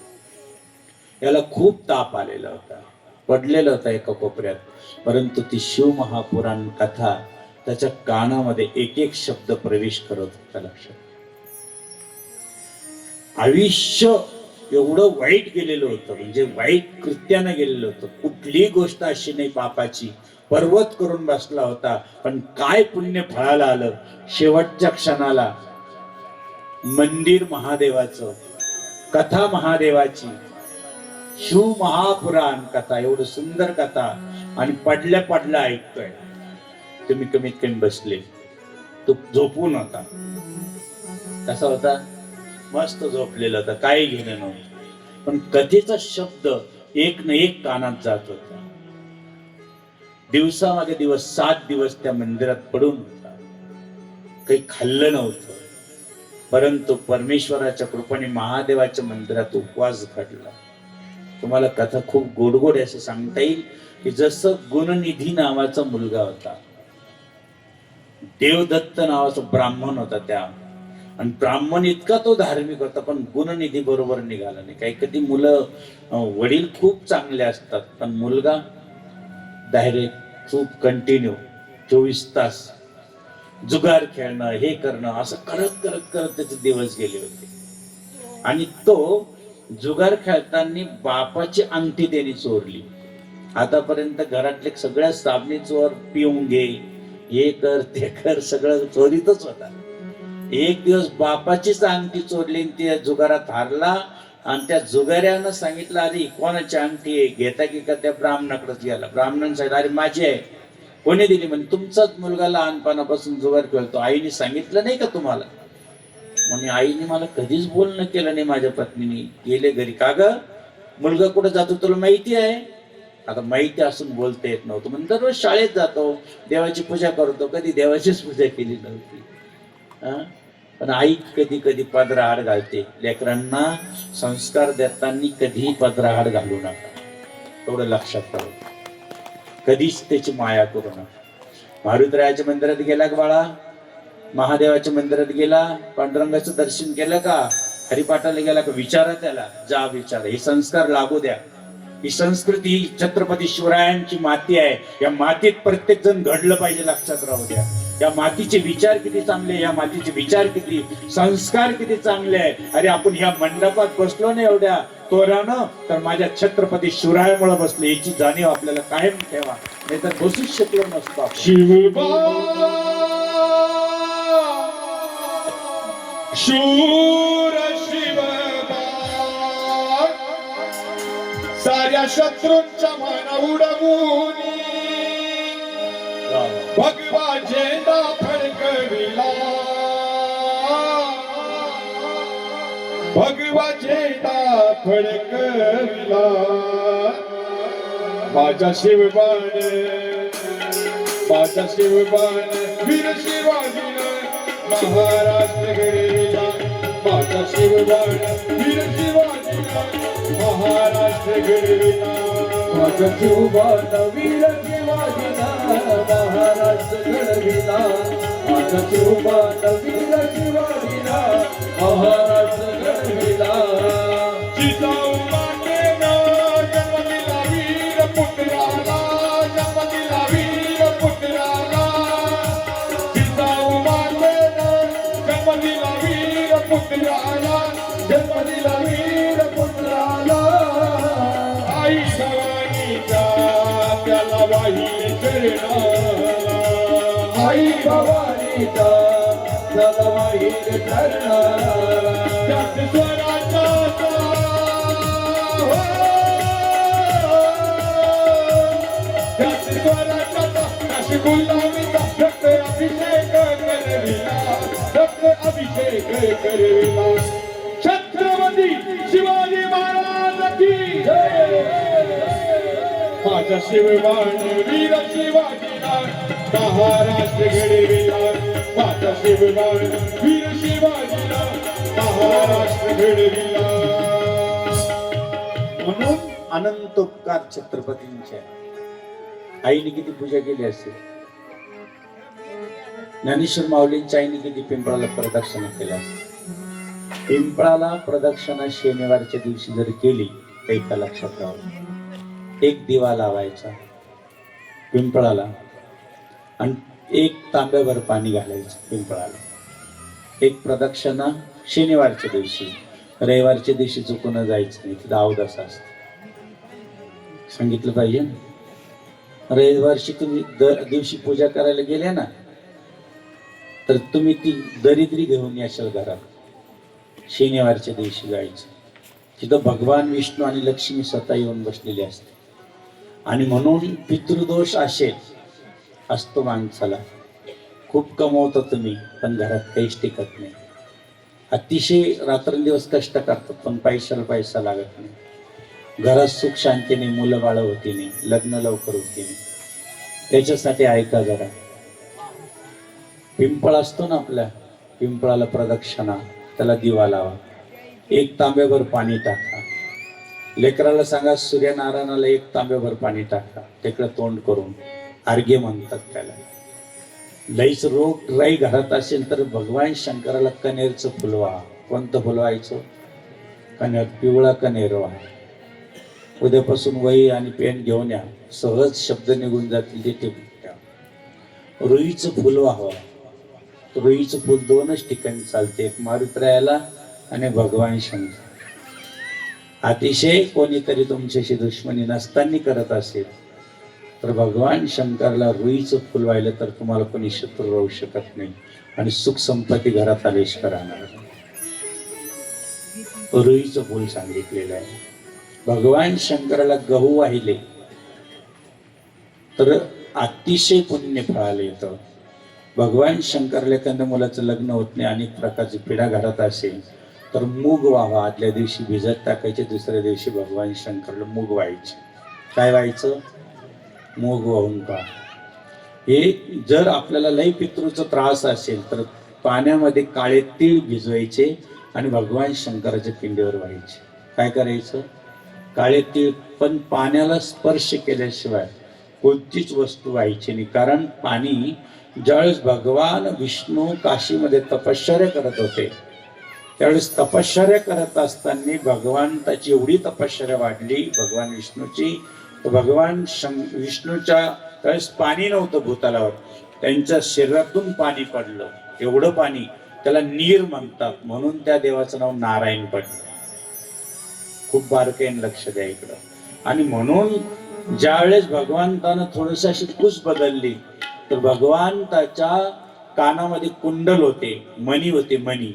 याला खूप ताप आलेला होता, पडलेला होता एका कोपऱ्यात, परंतु ती शिव महापुराण कथा त्याच्या कानामध्ये एक एक शब्द प्रवेश करत होता. लक्षात, आयुष्य एवढं वाईट गेलेलं होतं, म्हणजे वाईट कृत्यानं गेलेलं होतं. कुठलीही गोष्ट अशी नाही पापाची. पर्वत करून बसला होता, पण काय पुण्य फळाला आलं. शेवटच्या क्षणाला मंदिर महादेवाचं, कथा महादेवाची, शिव महापुराण कथा, एवढं सुंदर कथा, आणि पडल्या पडल्या ऐकतोय. तुम्ही कमीत कमी बसले, तो झोपून होता. कसा होता? मस्त झोपलेला होता, काही घेणं नव्हतं, पण कथेचा शब्द एक न एक कानात जात होता. दिवसामागे दिवस 7 दिवस त्या मंदिरात पडून होता, काही खाल्लं नव्हतं, परंतु परमेश्वराच्या कृपेने महादेवाच्या मंदिरात उपवास घडला. तुम्हाला कथा खूप गोड गोड असं सांगता येईल की जसं गुणनिधी नावाचा मुलगा होता, देवदत्त नावाचा ब्राह्मण होता त्या, आणि ब्राह्मण इतका तो धार्मिक होता पण गुणनिधी बरोबर निघाला नाही. काही कधी मुलं वडील खूप चांगले असतात पण मुलगा डायरेक्ट खूप कंटिन्यू 24 तास जुगार खेळणं, हे करणं, असं करत करत करत त्याचे दिवस गेले होते. आणि तो जुगार खेळताना बापाची अंगठी त्यांनी चोरली. आतापर्यंत घरातले सगळ्या साबणी चोर, पिऊन घे, हे कर ते कर, सगळं चोरीतच होता. एक दिवस बापाचीच अंगठी चोरली आणि त्या जुगारात हारला. आणि त्या जुगाऱ्यानं सांगितलं, अरे कोणाची अंगठी आहे, घेता की का? त्या ब्राह्मणाकडेच गेला. ब्राह्मणाने सांगितलं, अरे माझी आहे. कोणी दिली? म्हणजे तुमचाच मुलगा लहानपणापासून जुगार खेळतो, आईने सांगितलं नाही का तुम्हाला? म्हणजे आईने मला कधीच बोलणं केलं नाही माझ्या पत्नीने. गेले घरी. का ग मुलगा कुठं जातो तुला माहिती आहे? आता माहिती असून बोलता येत नव्हतं. म्हणजे दररोज शाळेत जातो, देवाची पूजा करतो, कधी देवाचीच पूजा केली नव्हती. पण आई कधी कधी पदराहाड घालते. लेकरांना संस्कार देताना कधीही पदराहाड घालू नका, एवढं लक्षात ठेवा. कधीच त्याची माया करू नका. मारुतरायाच्या मंदिरात गेला का बाळा? महादेवाच्या मंदिरात गेला? पांडुरंगाचं दर्शन केलं का? हरिपाठाला गेला का? विचारा त्याला, जा विचारा. हे संस्कार लागू द्या. ही संस्कृती ही छत्रपती शिवरायांची माती आहे. या मातीत प्रत्येक जण घडलं पाहिजे, लक्षात राहू द्या. या मातीचे विचार किती चांगले, या मातीचे विचार किती, संस्कार किती चांगले आहे. अरे आपण ह्या मंडपात बसलो ना एवढ्या तोरानं, तर माझ्या छत्रपती शिवरायामुळे बसलो, याची जाणीव आपल्याला कायम ठेवा, नाही तर बसूच शकलो नसतो आपण. शूर शिवबा साऱ्या शत्रूंच्या मन उडवून भगवा झेंडा फडकविला, भगवा झेंडा फडकविला. माझा शिवबाण, माझा शिवबाण वीर शिवाजीनं महाराष्ट्र घडविला. माझा शिवबाण वीर शिवाजीनं महाराष्ट्र घडविला. माझा शिवबाण वीर शिवाजीनं महाराष्ट्र घडविला. माझा शिवबाण वीर शिवाजीनं महाराष्ट्र घडविला. जिजाऊ मातेनं जन्म दिला वीर पुत्राला, जन्म दिला वीर पुत्राला. जिजाऊ मातेनं जन्म दिला वीर पुत्राला, जन्म दिला वीर पुत्राला. आई भवानीच्या त्याला वाहिली चरणाला, आई भवानीच्या त्याला वाहिली चरणाला. त्याच स्वराचा त्याच स्वराचा अशी गुलामीचा रक्त अभिषेक करविला, रक्त अभिषेक करविला. छत्रपती शिवाजी महाराज की जय. माझा शिवबाण वीर शिवाजीला महाराष्ट्र घडविला. माझा शिवबाण वीर शिवाजीला महाराष्ट्र घडविला. म्हणून अनंत उपकार छत्रपतींच्या. आईने किती पूजा केली असेल. ज्ञानेश्वर माऊलींच्या आईने किती पिंपळाला प्रदक्षिणा केल्या असेल. पिंपळाला प्रदक्षिणा शनिवारच्या दिवशी जर केली तर एका लक्षात राहावं, एक दिवा लावायचा पिंपळाला आणि एक तांब्याभर पाणी घालायचं पिंपळाला. एक प्रदक्षिणा शनिवारच्या दिवशी, रविवारच्या दिवशी चुकून जायचं नाही, तिथं अवदास असतं. सांगितलं पाहिजे ना. रविवारची तुम्ही दिवशी पूजा करायला गेल्या ना तर तुम्ही ती दरिद्री घेऊन याल घरात. शनिवारच्या दिवशी जायचं, तिथं भगवान विष्णू आणि लक्ष्मी स्वतः येऊन बसलेली असते. आणि म्हणून पितृदोष असतो माणसाला. खूप कमवता तुम्ही पण घरात काहीच टिकत नाही. अतिशय रात्रंदिवस कष्ट करतात पण पैशाला पैसा लागत नाही. घरात सुख शांती नाही, मुलं बाळ होती नाही, लग्न लवकर होती नाही. त्याच्यासाठी ऐका जरा. पिंपळ असतो ना आपल्या, पिंपळाला प्रदक्षिणा त्याला दिवा लावा, 1 तांब्याभर पाणी टाका. लेकराला सांगा सूर्यनारायणाला 1 तांब्याभर पाणी टाका, तिकडं तोंड करून अर्घ्य म्हणतात त्याला. लईच रोग राई घरात असेल तर भगवान शंकराला कनेरचं फुलवा. कोणतं फुलवायचं? कनेर, पिवळा कनेर व्हा. उद्यापासून वही आणि पेन घेऊन या, सहज शब्द निघून जातील ते टिपून घ्या. रुईचं फुल व्हावं. रुईचं फुल 2च ठिकाणी चालते, एक मारुतरायाला आणि भगवान शंकर. अतिशय कोणीतरी तुमच्याशी दुश्मनी नसताना करत असेल तर भगवान शंकरला रुईचं फुल व्हायला तर तुम्हाला कोणी शत्रू राहू शकत नाही आणि सुख संपत्ती घरात आलेश राहणार. रुईचं फुल सांगितलेलं आहे. भगवान शंकराला गहू वाहिले तर अतिशय पुण्य फळालं येतं. भगवान शंकराला एखाद्या मुलाचं लग्न होत नाही, अनेक प्रकारची पिढा घरात असेल तर मूग व्हावा. आदल्या दिवशी भिजत टाकायचे, दुसऱ्या दिवशी भगवान शंकरला मूग व्हायचे. काय व्हायचं? मूग वाहून पहा. हे जर आपल्याला लई पितृचा त्रास असेल तर पाण्यामध्ये काळे तीळ भिजवायचे आणि भगवान शंकराच्या पिंडीवर व्हायचे. काय करायचं? काळे तीळ, पण पाण्याला स्पर्श केल्याशिवाय कोणतीच वस्तू व्हायची नाही. कारण पाणी ज्यावेळेस भगवान विष्णू काशीमध्ये तपश्चर्या करत होते त्यावेळेस तपश्चर्या करत असताना भगवंताची एवढी तपश्चर्या वाढली भगवान विष्णूची, भगवान विष्णूच्या त्यावेळेस पाणी नव्हतं भूतलावर, त्यांच्या शरीरातून पाणी पडलं. एवढं पाणी, त्याला नीर म्हणतात, म्हणून त्या देवाचं नाव नारायण पडलं. खूप बारकाईने लक्ष द्या इकडं. आणि म्हणून ज्यावेळेस भगवंतानं थोडस अशी कुस बदलली तर भगवंताच्या कानामध्ये कुंडल होते, मणी होते, मणी.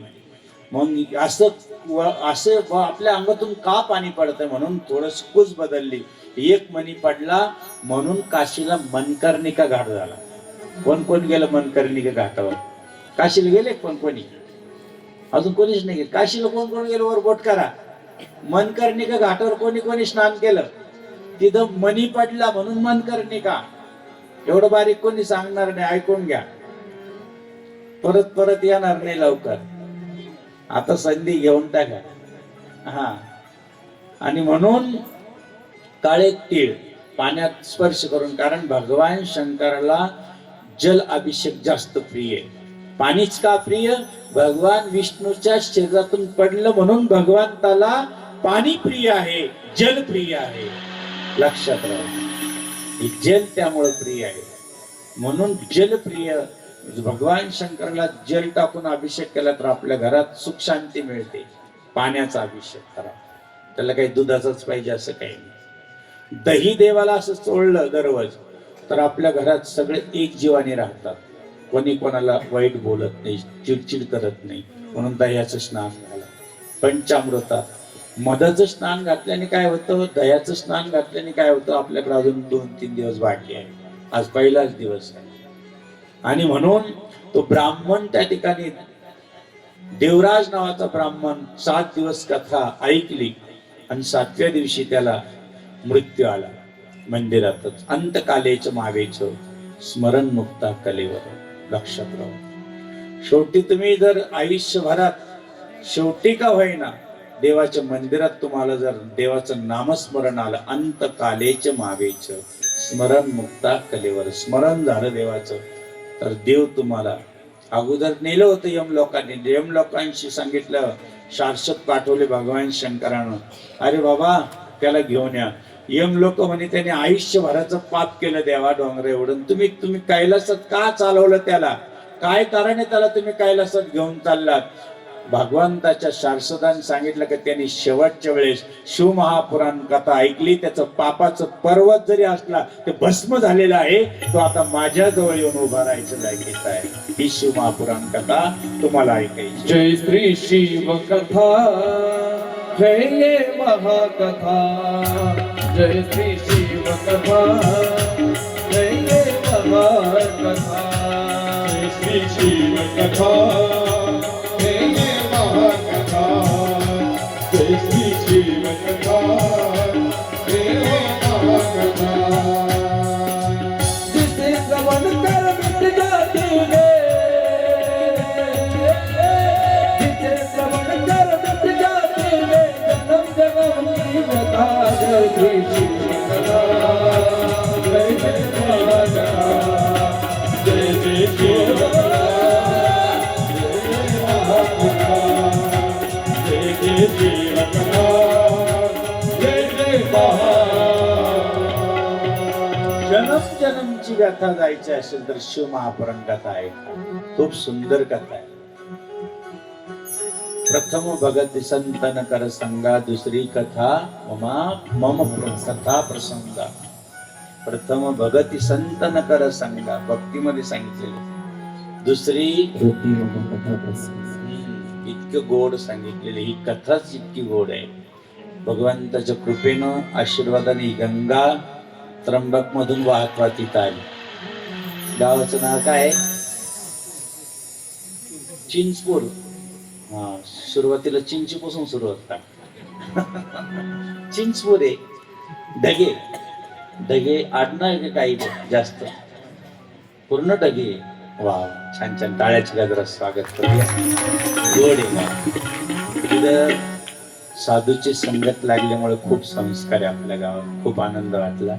मग असं आपल्या अंगातून का पाणी पडतंय म्हणून थोडस कुस बदलली, एक मणी पडला म्हणून काशीला मनकर्णिका घाट झाला. कोण कोण गेलं मनकर्णिका घाटावर? काशीला गेले कोण कोणी? अजून कोणीच नाही गेले. काशीला कोण कोण गेलं? वर बोट करा. मनकर्णिका घाटावर कोणी कोणी स्नान केलं? तिथं मणी पडला म्हणून मनकर्णिका. एवढं बारीक कोणी सांगणार नाही, ऐकून घ्या. परत परत येणार नाही लवकर. आता संधी घेऊन टाका. हा, आणि म्हणून काळे तीळ पाण्यात स्पर्श करून, कारण भगवान शंकराला जल अभिषेक जास्त प्रिय. पाणीच का प्रिय? भगवान विष्णूच्या शरीरातून पडलं म्हणून भगवंताला पाणी प्रिय आहे, जल प्रिय आहे. लक्षात राहा, जल त्यामुळे प्रिय आहे. म्हणून जल प्रिय भगवान शंकराला जल टाकून अभिषेक केला तर आपल्या घरात सुख शांती मिळते. पाण्याचा अभिषेक करा, त्याला काही दुधाचाच पाहिजे असं काही नाही. दही देवाला असं चोळलं दररोज तर आपल्या घरात सगळे एक जीवाने राहतात. कोणी कोणाला वाईट बोलत नाही, चिडचिड करत नाही. म्हणून दह्याचं स्नान झालं. पंचामृतात मधाचं स्नान घातल्याने काय होतं? दह्याचं स्नान घातल्याने काय होतं? आपल्याकडे अजून 2-3 दिवस बाकी आहे. आज पहिलाच दिवस आहे. आणि म्हणून तो ब्राह्मण त्या ठिकाणी, देवराज नावाचा ब्राह्मण 7 दिवस कथा ऐकली आणि 7व्या दिवशी त्याला मृत्यू आला मंदिरातच. अंतकालेचं मावेचं स्मरण मुक्ता कलेवर. लक्षात राहू. शेवटी तुम्ही जर आयुष्यभरात शेवटी का होईना देवाच्या मंदिरात तुम्हाला जर देवाचं नामस्मरण आलं, अंतकालेचं मावेचं स्मरण मुक्ता कलेवर, स्मरण झालं देवाचं, तर देव तुम्हाला अगोदर नेलं होतं यमलोकांनी. यमलोकांशी सांगितलं, शाश्वत पाठवले भगवान शंकरानं, अरे बाबा त्याला घेऊन या. यमलोक म्हणे त्याने आयुष्यभराचं पाप केलं देवा डोंगर एवढं, तुम्ही कैलासात का चालवलं त्याला? काय कारण आहे त्याला तुम्ही कैलासात घेऊन चाललात? भगवंताच्या शाश्वताने सांगितलं की त्यांनी शेवटच्या वेळेस शिवमहापुराण कथा ऐकली, त्याचं पापाचं पर्वत जरी असला ते भस्म झालेला आहे, तो आता माझ्या जवळ येऊन उभा राहायचं जागेत आहे. ही शिवमहापुराण कथा तुम्हाला ऐकायची. जय श्री शिव कथा, जय महाकथा, जय श्री शिव कथा, जय महाकथा, जय श्री शिव कथा, जय महाकथा, जय श्री शिव कथा, जय महाकथा. जिसे श्रवण कर मिट जाती है, जिसे श्रवण जय शिवकथा जय जय महाकथा जय जय शिवकथा जय जय शिवकथा जय जय जन्म जन्मची व्यथा जायची असेल तर शिव महापुराण कथा आहे, खूप सुंदर कथा आहे. प्रथम भगत संतन कर संगा, दुसरी कथा मम कथा प्रसंगा. प्रथम भगती संतन कर संगा, भक्तीमध्ये सांगितलेले. दुसरी कथा प्रसंग इतकं गोड सांगितलेले, ही कथाच इतकी गोड आहे. भगवंताच्या कृपेनं आशीर्वादाने ही गंगा त्र्यंबक मधून वाहत वाहत इथं आली. गावाचं नाव काय? चिंचपूर. हा, सुरुवातीला चिंचीपासून सुरू होता. चिंचपूर आहे. ढगे ढगे आडनाव आहे का काही जास्त? पूर्ण ढगे. वा, छान छान. टाळ्याची गजरात स्वागत करूया. गोड आहे. तिथं साधूची संगत लागल्यामुळे खूप संस्कार आहे आपल्या गावात. खूप आनंद वाटला,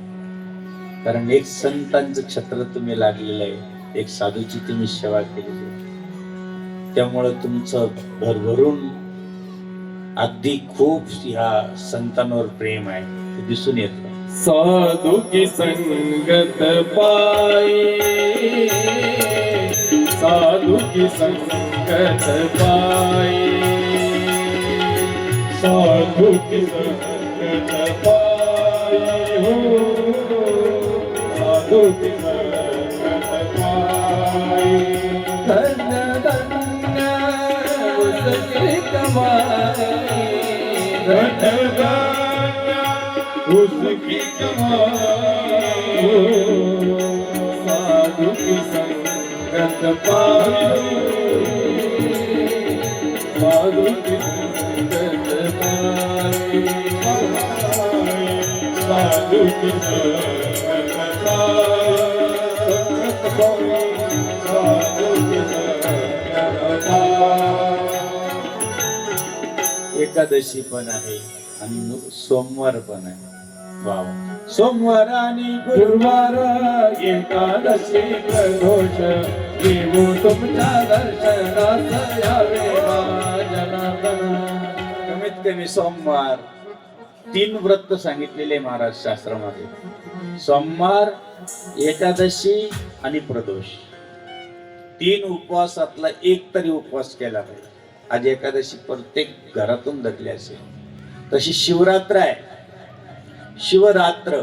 कारण एक संतांचं छत्र तुम्ही लागलेलं आहे, एक साधूची तुम्ही सेवा केलेली आहे. त्यामुळे तुमचं भरभरून अगदी खूप ह्या संतांवर प्रेम आहे, ते दिसून येतं. साधु की संगत पाई, साधु की संगत पाई, साधु की संगत पाई हो, साधु की संगत पाई. धन्य धन्य उसकी कमाई, धन्य धन्य उसकी कमाई हो, साधु की संगत पाई, साधु की संगत पाई, साधु की संगत पाई, साधु की संगत पाई. एकादशी पण आहे आणि सोमवार पण आहे. वाव, सोमवार आणि गुरुवार एकादशी प्रदोष देऊ तुमच्या दर्शनास यावे जनार्दन. कमीत कमी सोमवार 3 व्रत सांगितलेले महाराज शास्त्रामध्ये. सोमवार, एकादशी आणि प्रदोष. 3 उपवासातला एक तरी उपवास केला पाहिजे. आज एकादशी प्रत्येक घरातून धरली असेल. तशी शिवरात्र आहे. शिवरात्र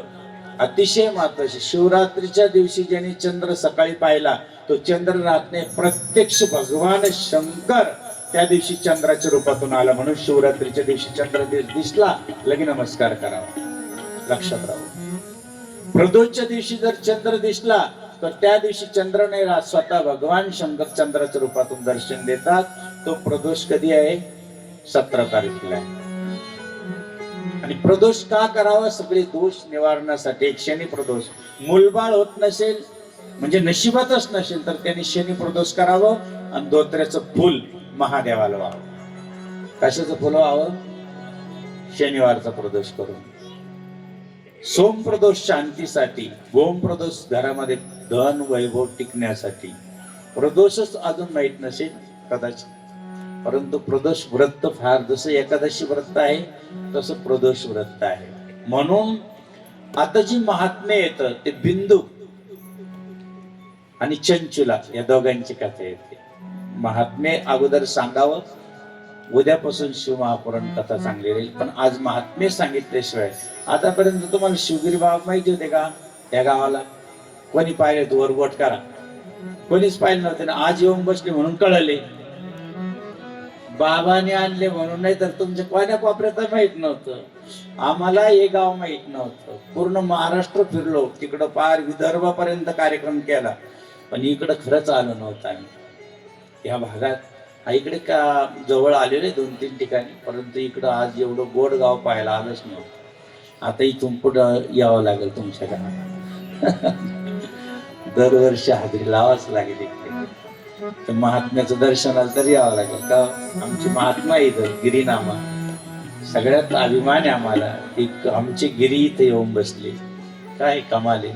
अतिशय महत्वाची. शिवरात्रीच्या दिवशी ज्यांनी चंद्र सकाळी पाहिला तो चंद्र राहत नाही. प्रत्यक्ष भगवान शंकर त्या दिवशी चंद्राच्या रूपातून आला, म्हणून शिवरात्रीच्या दिवशी चंद्र दिसला लगे नमस्कार करावा. लक्षात राहावं. प्रदोषच्या दिवशी जर चंद्र दिसला तर त्या दिवशी चंद्र नाही राहत, स्वतः भगवान शंकर चंद्राच्या रूपातून दर्शन देतात. तो प्रदोष कधी आहे? 17 तारखेला आहे. आणि प्रदोष का करावा? सगळे दोष निवारणासाठी. एक शनी प्रदोष. मूलबाळ होत नसेल म्हणजे नशिबातच नसेल तर त्यांनी शनी प्रदोष करावं आणि धोत्र्याचं फुल महादेवाला व्हावं. कशाचं फुल व्हावं? शनिवारचा प्रदोष करून. सोम प्रदोष शांतीसाठी, गोम प्रदोष घरामध्ये धन वैभव टिकण्यासाठी. प्रदोषच अजून माहित नसेल कदाचित, परंतु प्रदोष व्रत फार, जसं एकादशी व्रत आहे तसं प्रदोष व्रत आहे. म्हणून आता जी महात्म्य येतं ते बिंदू आणि चंचुला या दोघांची कथा येते. महात्म्य अगोदर सांगावं, उद्यापासून शिव महापुराण कथा चांगली राहील. पण आज महात्म्य सांगितल्याशिवाय, आतापर्यंत तुम्हाला शिवगिरी बाबा माहिती होते का? त्या गावाला कोणी पाहिले? तू वर बोट करा. कोणीच पाहिलं नव्हते ना. आज येऊन बसले म्हणून कळले. बाबाने आणले म्हणून, नाही तर तुमच्या कोण्या कोपऱ्यात माहित नव्हतं. आम्हाला हे गाव माहित नव्हतं. पूर्ण महाराष्ट्र फिरलो, तिकडं पार विदर्भापर्यंत कार्यक्रम केला, पण इकडं खरंच आलो नव्हतं आम्ही. या भागात इकडे का जवळ आलेले 2-3 ठिकाणी, परंतु इकडं आज एवढं गोड गाव पाहायला आलंच नव्हतं. आता इथून पुढं यावं लागेल तुमच्या गावाला. दरवर्षी हजेरी लावाच लागेल इकडे. तर महात्म्याचं दर्शनाला तरी यावं लागेल का? आमची महात्मा इथं गिरीनामा सगळ्यात अभिमान आहे आम्हाला की आमचे गिरी इथे येऊन बसले. काय कमाल आहे.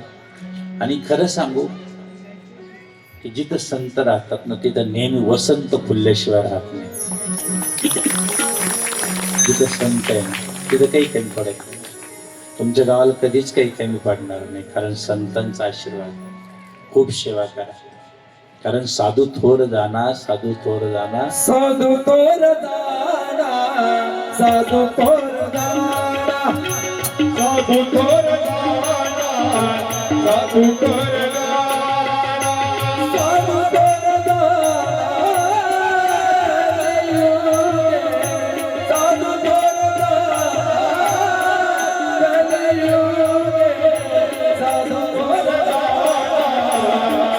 आणि खरं सांगू की जिथं संत राहतात ना तिथं नेहमी वसंत फुलल्याशिवाय राहत नाही. जिथं संत आहे ना तिथं काही कमी पडत नाही. तुमच्या गावाला कधीच काही कमी पडणार नाही, कारण संतांचा आशीर्वाद. खूप सेवा करा, कारण साधू थोर जाना, साधू थोर जाना. साधू तोर दाना, साधू तोर दाना, साधू थोर जाना, साधू थोर जाना. साधू तोर दाना, साधू तोर दाना, साधू तोर दाना,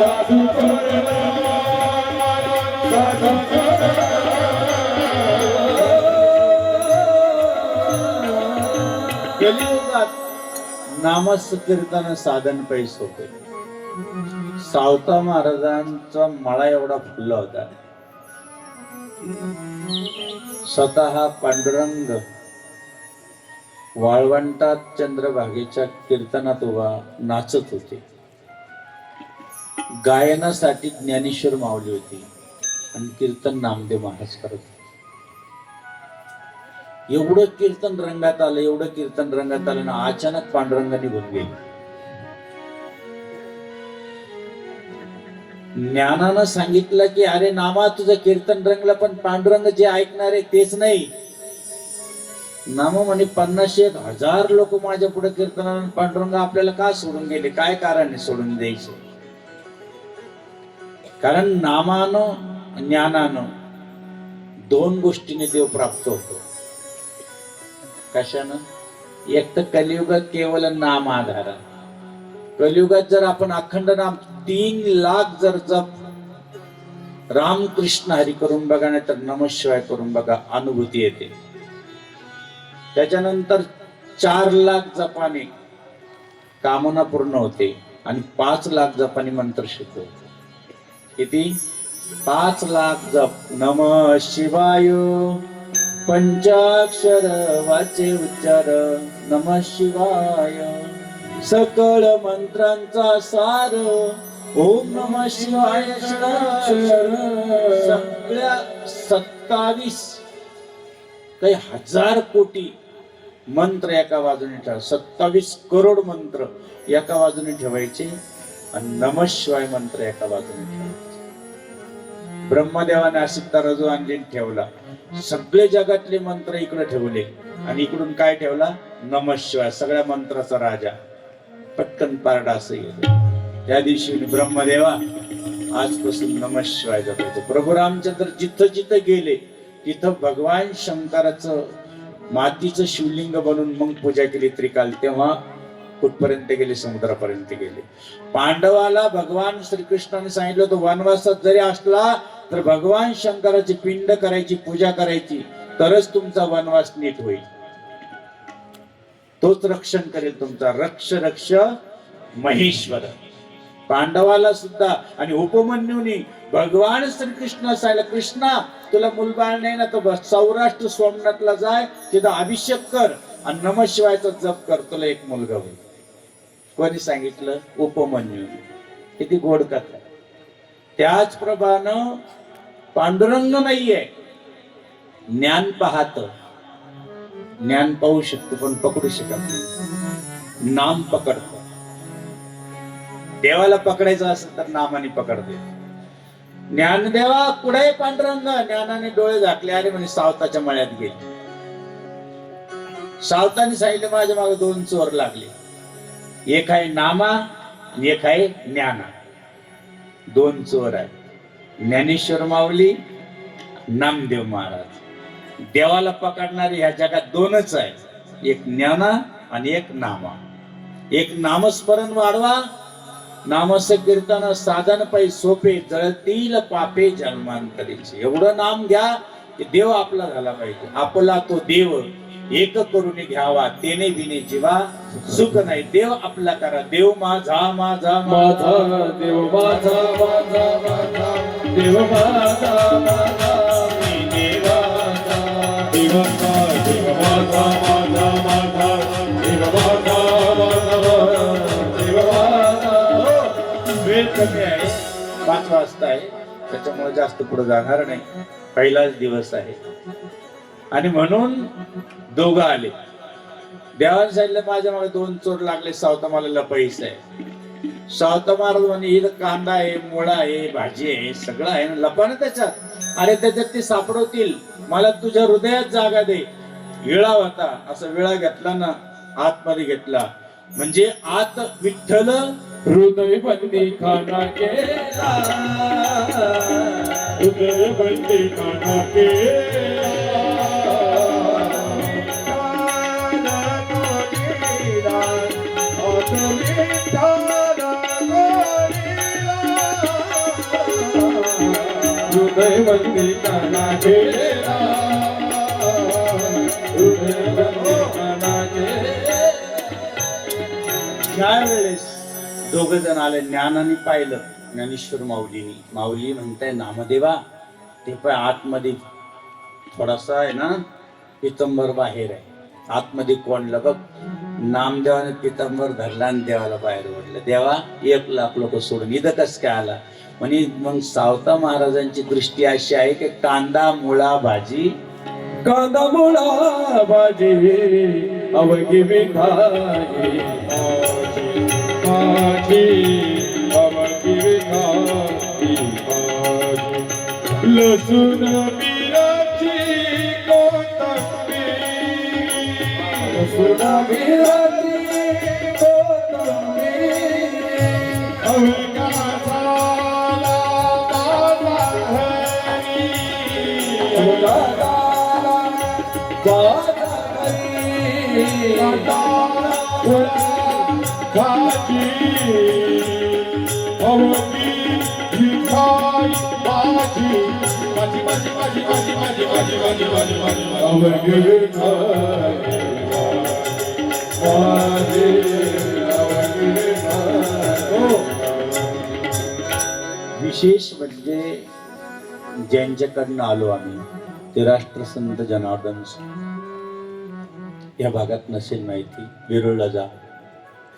साधू थोर जाना, साधू थोर कलियुगात नामकीर्तन साधन पैस होते. सावता महाराजांचा मळा एवढा फुलला होता. स्वतः पांडुरंग वाळवंटात चंद्रभागेच्या कीर्तनात उभा नाचत होते. गायनासाठी ज्ञानेश्वर माऊली होती आणि कीर्तन नामदेव महाराज करत होते. एवढं कीर्तन रंगात आलं, एवढं कीर्तन रंगात आलं ना अचानक पांडुरंग निघून गेले. ज्ञानानं सांगितलं की अरे नामा तुझं कीर्तन रंगलं, पण पांडुरंग जे ऐकणार आहे तेच नाही. नाम म्हणे 50,000 लोक माझ्या पुढे कीर्तनानं, पांडुरंग आपल्याला का सोडून गेले, काय कारण आहे सोडून द्यायचं. कारण नामानं ज्ञानानं दोन गोष्टीने देव प्राप्त होतो. कशानं? एक तर कलियुगात केवळ नाम आधार. कलियुगात जर आपण अखंड नाम 3 लाख जर जप रामकृष्ण हरी करून बघा, नाही तर नमःशिवाय करून बघा, अनुभूती येते. त्याच्यानंतर 4 लाख जपाने कामना पूर्ण होते आणि 5 लाख जपाने मंत्र शुद्ध होते. किती? 5 लाख जप नमः शिवाय, पंचाक्षर वाचे उच्चार नमः शिवाय, सकळ मंत्रांचा सार ओम नमः शिवाय षडाक्षर. सगळ्या 27 काही हजार कोटी मंत्र एका बाजूने ठेवा, 27 करोड मंत्र एका बाजूने ठेवायचे आणि नमः शिवाय मंत्र एका बाजूने ठेवायचे. ब्रह्मदेवाने अशी तराजू आणली ठेवला, सगळे जगातले मंत्र इकडे ठेवले आणि इकडून काय ठेवला? नमः शिवाय. सगळ्या मंत्राचा राजा पटकन पारडा असं गेलं. त्या दिवशी ब्रह्मदेवा आजपासून नमः शिवाय जपायचं. प्रभू रामचंद्र जिथं जिथं गेले तिथं भगवान शंकराचं मातीचं शिवलिंग बनवून मग पूजा केली त्रिकाल. तेव्हा कुठपर्यंत गेले? समुद्रापर्यंत गेले. पांडवाला भगवान श्रीकृष्णाने सांगितलं होतं वनवासात जरी असला तर भगवान शंकराची पिंड करायची, पूजा करायची, तरच तुमचा वनवास नीट होईल. तोच रक्षण करेल तुमचा. रक्ष रक्ष महेश्वर. पांडवाला सुद्धा आणि उपमन्यूनी भगवान श्रीकृष्ण सांगितलं कृष्णा तुला मुलबाळ नाही ना, तर सौराष्ट्र सोमनाथला जाय, तिथं अभिषेक कर आणि नमः शिवायचा जप कर, तुला एक मुलगा होईल. कोणी सांगितलं? उपमन्यू. किती गोड कथा. त्याचप्रमाणे पांडुरंग नाहीये, ज्ञान पाहत, ज्ञान पाहू शकतो पण पकडू शकत नाही. नाम पकडतो. देवाला पकडायचं असेल तर नामाने पकडते. ज्ञानदेवा कुठे पांडुरंग? ज्ञानाने डोळे झाकले आणि म्हणे सावताच्या मळ्यात गेले. सावताने सांगितले माझ्या मागे 2 चोर लागले, एक आहे नामा आणि एक आहे ज्ञाना. 2 चोर आहे, ज्ञानेश्वर माऊली, नामदेव महाराज. देवाला पकडणारे ह्या जगात 2च आहे, एक ज्ञाना आणि एक नामा. एक नामस्मरण वाढवा, नामस कीर्तन साधन पै सोपे, जळतील पापे जन्मांतरीचे. एवढं नाम घ्या की देव आपला झाला पाहिजे. आपला तो देव एक करून घ्यावा, तेने बिने जीवा सुख नाही. देव आपला करा. देव माझा माझा माझा, देव माझा माझा माझा, देव माझा माझा, मी देवाचा. देव माझा देव माझा माझा माझा देव माझा माझा देव माझा. वेळ कमी आहे, 5 वाजता आहे, त्याच्यामुळे जास्त पुढे जाणार नाही. पहिलाच दिवस आहे आणि म्हणून दोघं आले. देवाने सांगितलं माझ्या मागे 2 चोर लागले, सावता मला लपाईच आहे. सावता महाराज म्हणे इथं कांदा आहे, मुळा आहे, भाजी आहे, सगळं आहे, लपा ना त्याच्यात. अरे त्याच्यात ते सापडवतील, मला तुझ्या हृदयात जागा दे. विळा होता, असा विळा घेतला ना, आतमध्ये घेतला म्हणजे आत विठ्ठल हृदय बंदी खाना केला, हृदय बंदी खाना केला. हृदय बंदी खाना केला, हृदय बंदी खाना केला. ज्या वेळेस दोघ जण आले, ज्ञानाने पाहिलं, ज्ञानेश्वर माऊलीनी. माऊली म्हणताय नामदेवा ते पण आतमध्ये थोडासा आहे ना, पितंबर बाहेर आहे, आतमध्ये कोणलं बघ. नामदेवाने पितंबर धरला आणि देवाला बाहेर ओढलं. देवा 1,00,000 लोक सोडून इथं कस काय आला म्हणे. मग सावता महाराजांची दृष्टी अशी आहे की कांदा मुळा भाजी, कांदा मुळा भाजी अवघी विठाई, भाजी अवघी विठाई, भाजी लसूण मिराची कोथिंबीर, लसूण मिराची कोथिंबीर, अवघा झाला माझा हरी, अवघा झाला माझा हरी, भाजी अवघी विठाई, भाजी भाजी भाजी भाजी भाजी भाजी भाजी भाजी भाजी भाजी अवघी विठाई, भाजी अवघी विठाई. विशेष म्हणजे ज्यांच्याकडनं आलो आम्ही ते राष्ट्रसंत जनार्दन या भागात नसेल माहिती. वेरूळला जा,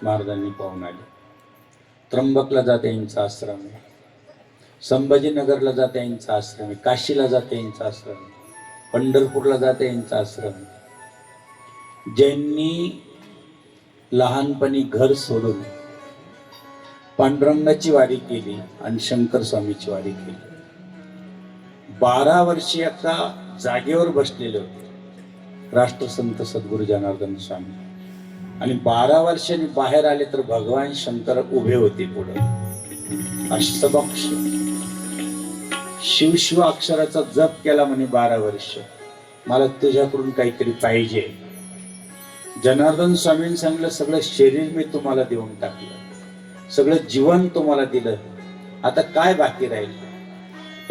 महाराजांनी पाहून आले. त्र्यंबकला जा, त्यांचा आश्रम आहे. संभाजीनगरला जा, त्यांचा आश्रम आहे. काशीला जा, त्यांचा आश्रम आहे. पंढरपूरला जा, त्यांचा आश्रम आहे. ज्यांनी लहानपणी घर सोडून पांडुरंगाची वारी केली आणि शंकर स्वामीची वारी केली, 12 वर्षे एका जागेवर बसलेले होते राष्ट्रसंत सद्गुरू जनार्दन स्वामी. आणि 12 वर्षांनी बाहेर आले तर भगवान शंकर उभे होते पुढे. अष्टबक्ष शिव अक्षराचा जप केला म्हणे 12 वर्ष. मला तुझ्याकडून काहीतरी पाहिजे. जनार्दन स्वामींनी सांगितलं सगळं शरीर मी तुम्हाला देऊन टाकलं, सगळं जीवन तुम्हाला दिलं, आता काय बाकी राहील.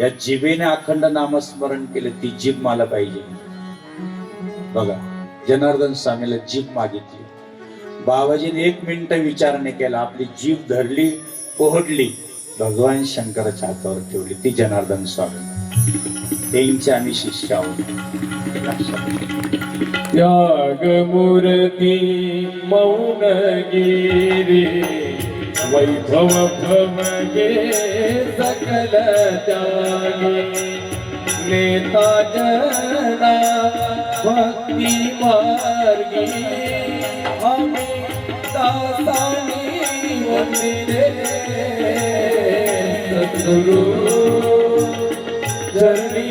या जिभेने अखंड नामस्मरण केलं, ती जीभ मला पाहिजे. बघा, जनार्दन स्वामीला जीभ मागितली. बाबाजीने 1 मिनिट विचार नाही केला, आपली जीभ धरली, पोहडली, भगवान शंकराच्या हातावर ठेवली. ती जनार्दन स्वामी, त्यांचे आम्ही शिष्य आहोत. त्याग मूर्ती मौन गिरी, वैभव भवगे सकल त्यागी, नेता जना भक्ती मार्गी, आम्ही दासानी वंदिले सद्गुरु चरणी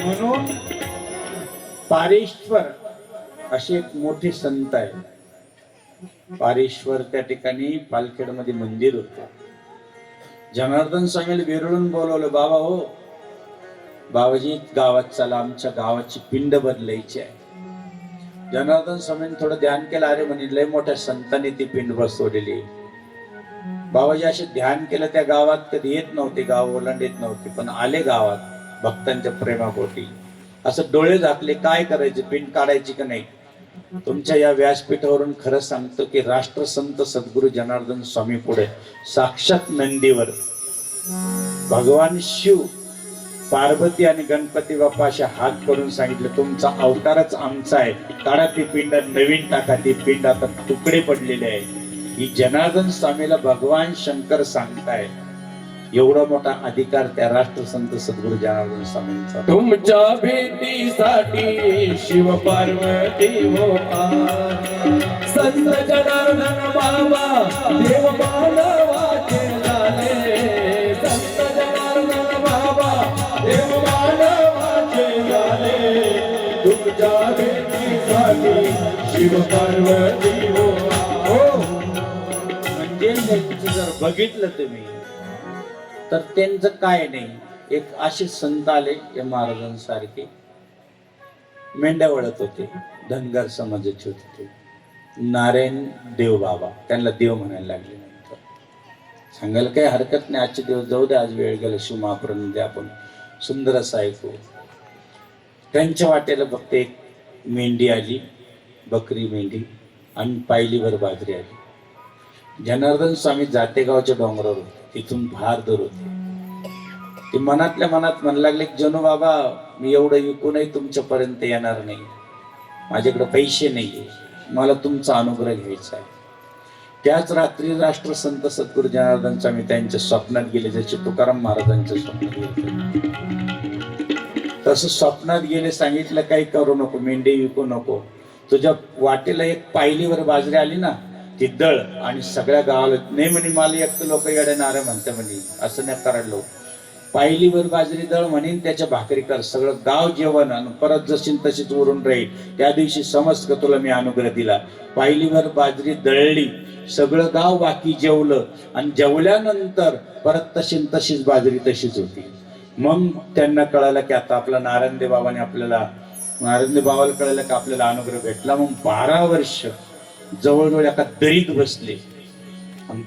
म्हणून पारेश्वर असे एक मोठे संत आहे. पारेश्वर त्या ठिकाणी पालखेडमध्ये मंदिर होतं. जनार्दन स्वामीला वेरूळून बोलवलं, बाबा हो, बाबाजी गावात चला, आमच्या गावाची पिंड बदलायची आहे. जनार्दन स्वामींनी थोडं ध्यान केलं. अरे म्हणे लय मोठ्या संतांनी ती पिंड बसवलेली. बाबाजी असे ध्यान केलं, त्या गावात कधी येत नव्हते, गाव ओलांडीत नव्हते, पण आले गावात भक्तांच्या प्रेमापोटी. असं डोळे झाकले, काय करायचे, पिंड काढायची का नाही. तुमच्या या व्यासपीठावरून खरं सांगतो की राष्ट्रसंत सद्गुरू जनार्दन स्वामी पुढे साक्षात नंदीवर भगवान शिव पार्वती आणि गणपती बाप्पाशी हात करून सांगितलं तुमचा अवतारच आमचा आहे, काढा ती पिंड, नवीन टाका ती पिंड, आता तुकडे पडलेले आहे. ही जनार्दन स्वामीला भगवान शंकर सांगताय. एवढा मोठा अधिकार त्या राष्ट्रसंत सद्गुरू जनार्दन स्वामींचा. तुमच्या भेटीसाठी शिव पार्वती होता, संत जनार्दन बाबा देव मानवाचे झाले, संत जनार्दन बाबा देव मानवाचे झाले. तुमच्या भेटीसाठी शिव पार्वती होता. म्हणजे त्यांचं जर बघितलं तुम्ही तर त्यांचं काय नाही. एक असे संत आले या महाराजांसारखे, मेंढ्या वळत होते, धनगर समाजाचे होते ते, नारायण देव बाबा, त्यांना देव म्हणायला लागले. नंतर सांगायला काही हरकत नाही, आजचे दिवस जाऊ दे, आज वेळ गेला, शिवमहापुरामध्ये आपण सुंदर असं ऐकू. त्यांच्या वाटेला फक्त एक मेंढी आली, बकरी मेंढी, आणि पायलीवर बाजरी आली. जनार्दन स्वामी जातेगावच्या डोंगरावर होते, तिथून भार दूर होते. ते मनातल्या मनात म्हणू लागले की जणू बाबा मी एवढं विकूनही तुमच्यापर्यंत येणार नाही, माझ्याकडे पैसे नाही, मला तुमचा अनुग्रह घ्यायचा आहे. त्याच रात्री राष्ट्रसंत सद्गुरू जनार्दन स्वामी त्यांच्या स्वप्नात गेले, जसे तुकाराम महाराजांच्या स्वप्नात गेले. तसं स्वप्नात गेले, सांगितलं काही करू नको, मेंढे विकू नको, तुझ्या वाटेला एक पायलीवर बाजरी आली ना ती दळ, आणि सगळ्या गावाला नाही म्हणे, मला एक लोक येड्या नारे म्हणते म्हणे, असं नाही करायला. पायलीवर बाजरी दळ म्हणेन, त्याच्या भाकरी कर, सगळं गाव जेवण, आणि परत जशी तशीच उरून राहील. त्या दिवशी समज का तुला मी अनुग्रह दिला. पायलीवर बाजरी दळली, सगळं गाव बाकी जेवलं, आणि जेवल्यानंतर परत तशीच बाजरी तशीच होती. मग त्यांना कळालं की आता आपला नारायणदेव बाबाने आपल्याला, नारायणदेव बाबाला कळालं की आपल्याला अनुग्रह भेटला. मग 12 वर्ष जवळजवळ एका दरीत बसले.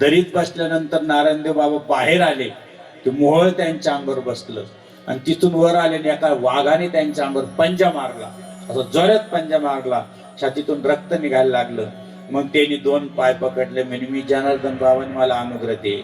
दरीत बसल्यानंतर नारायणदेव बाबा बाहेर आले, ते मोहळ त्यांच्या अंगावर बसलं, आणि तिथून वर आल्याने एका वाघाने त्यांच्या अंगावर पंजा मारला, असं जोरात पंजा मारला, छातीतून रक्त निघायला लागलं. मग त्यांनी 2 पाय पकडले, म्हणे मी जनार्दन बाबांनी मला अनुग्रह दे,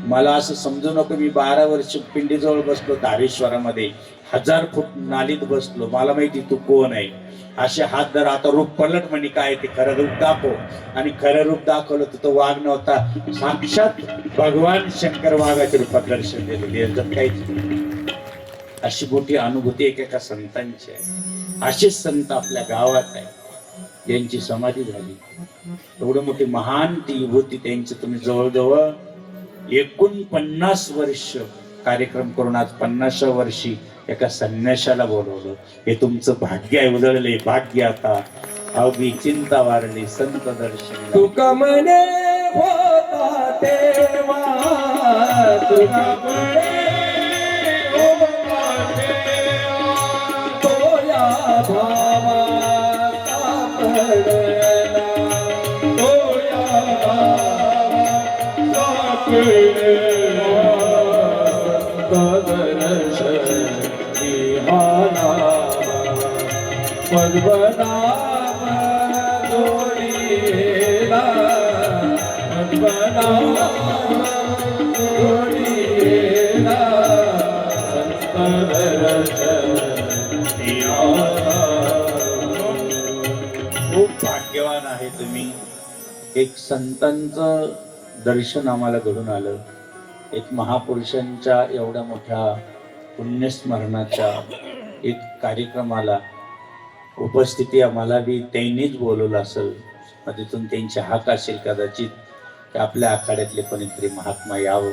मला असं समजू नको, मी 12 वर्ष पिंडीजवळ बसलो धारेश्वरामध्ये, 1000 फूट नालीत बसलो, मला माहिती तू कोण आहे. असे हात धर, आता रूप पलट म्हणे काय ते खरं रूप दाखव. आणि खरं रूप दाखवलं तर तो वाघ नव्हता, साक्षात भगवान शंकर वाघाचे रूपात दर्शन दिलेले, यांच्यात काहीच. अशी मोठी अनुभूती एकेका संतांची आहे. असेच संत आपल्या गावात आहे, यांची समाधी झाली. एवढी मोठी महान ती विभूती त्यांची. तुम्ही जवळजवळ 49 वर्ष कार्यक्रम करून आज 50व्या वर्षी एका संन्याशाला बोलवलं. हे तुमचं भाग्य आहे, उजळले भाग्य. आता अवघी चिंता वारली संत दर्शन. तुका म्हणे होता तेव्हा, तुका म्हणे होता तेव्हा, तोया भावा सापडला, तोया भावा सापडला, दर्शन मधुबनाम जोडीला, मधुबनाम जोडीला, संत दर्शन खूप भाग्यवान आहे तुम्ही. एक संतांचं दर्शन आम्हाला घडून आलं, एक महापुरुषांच्या एवढ्या मोठ्या पुण्यस्मरणाच्या एक कार्यक्रमाला उपस्थिती आम्हाला बी त्यांनीच बोलवलं असेल. तिथून त्यांची हाक असेल कदाचित की आपल्या आखाड्यातले कोणीतरी महात्मा यावं,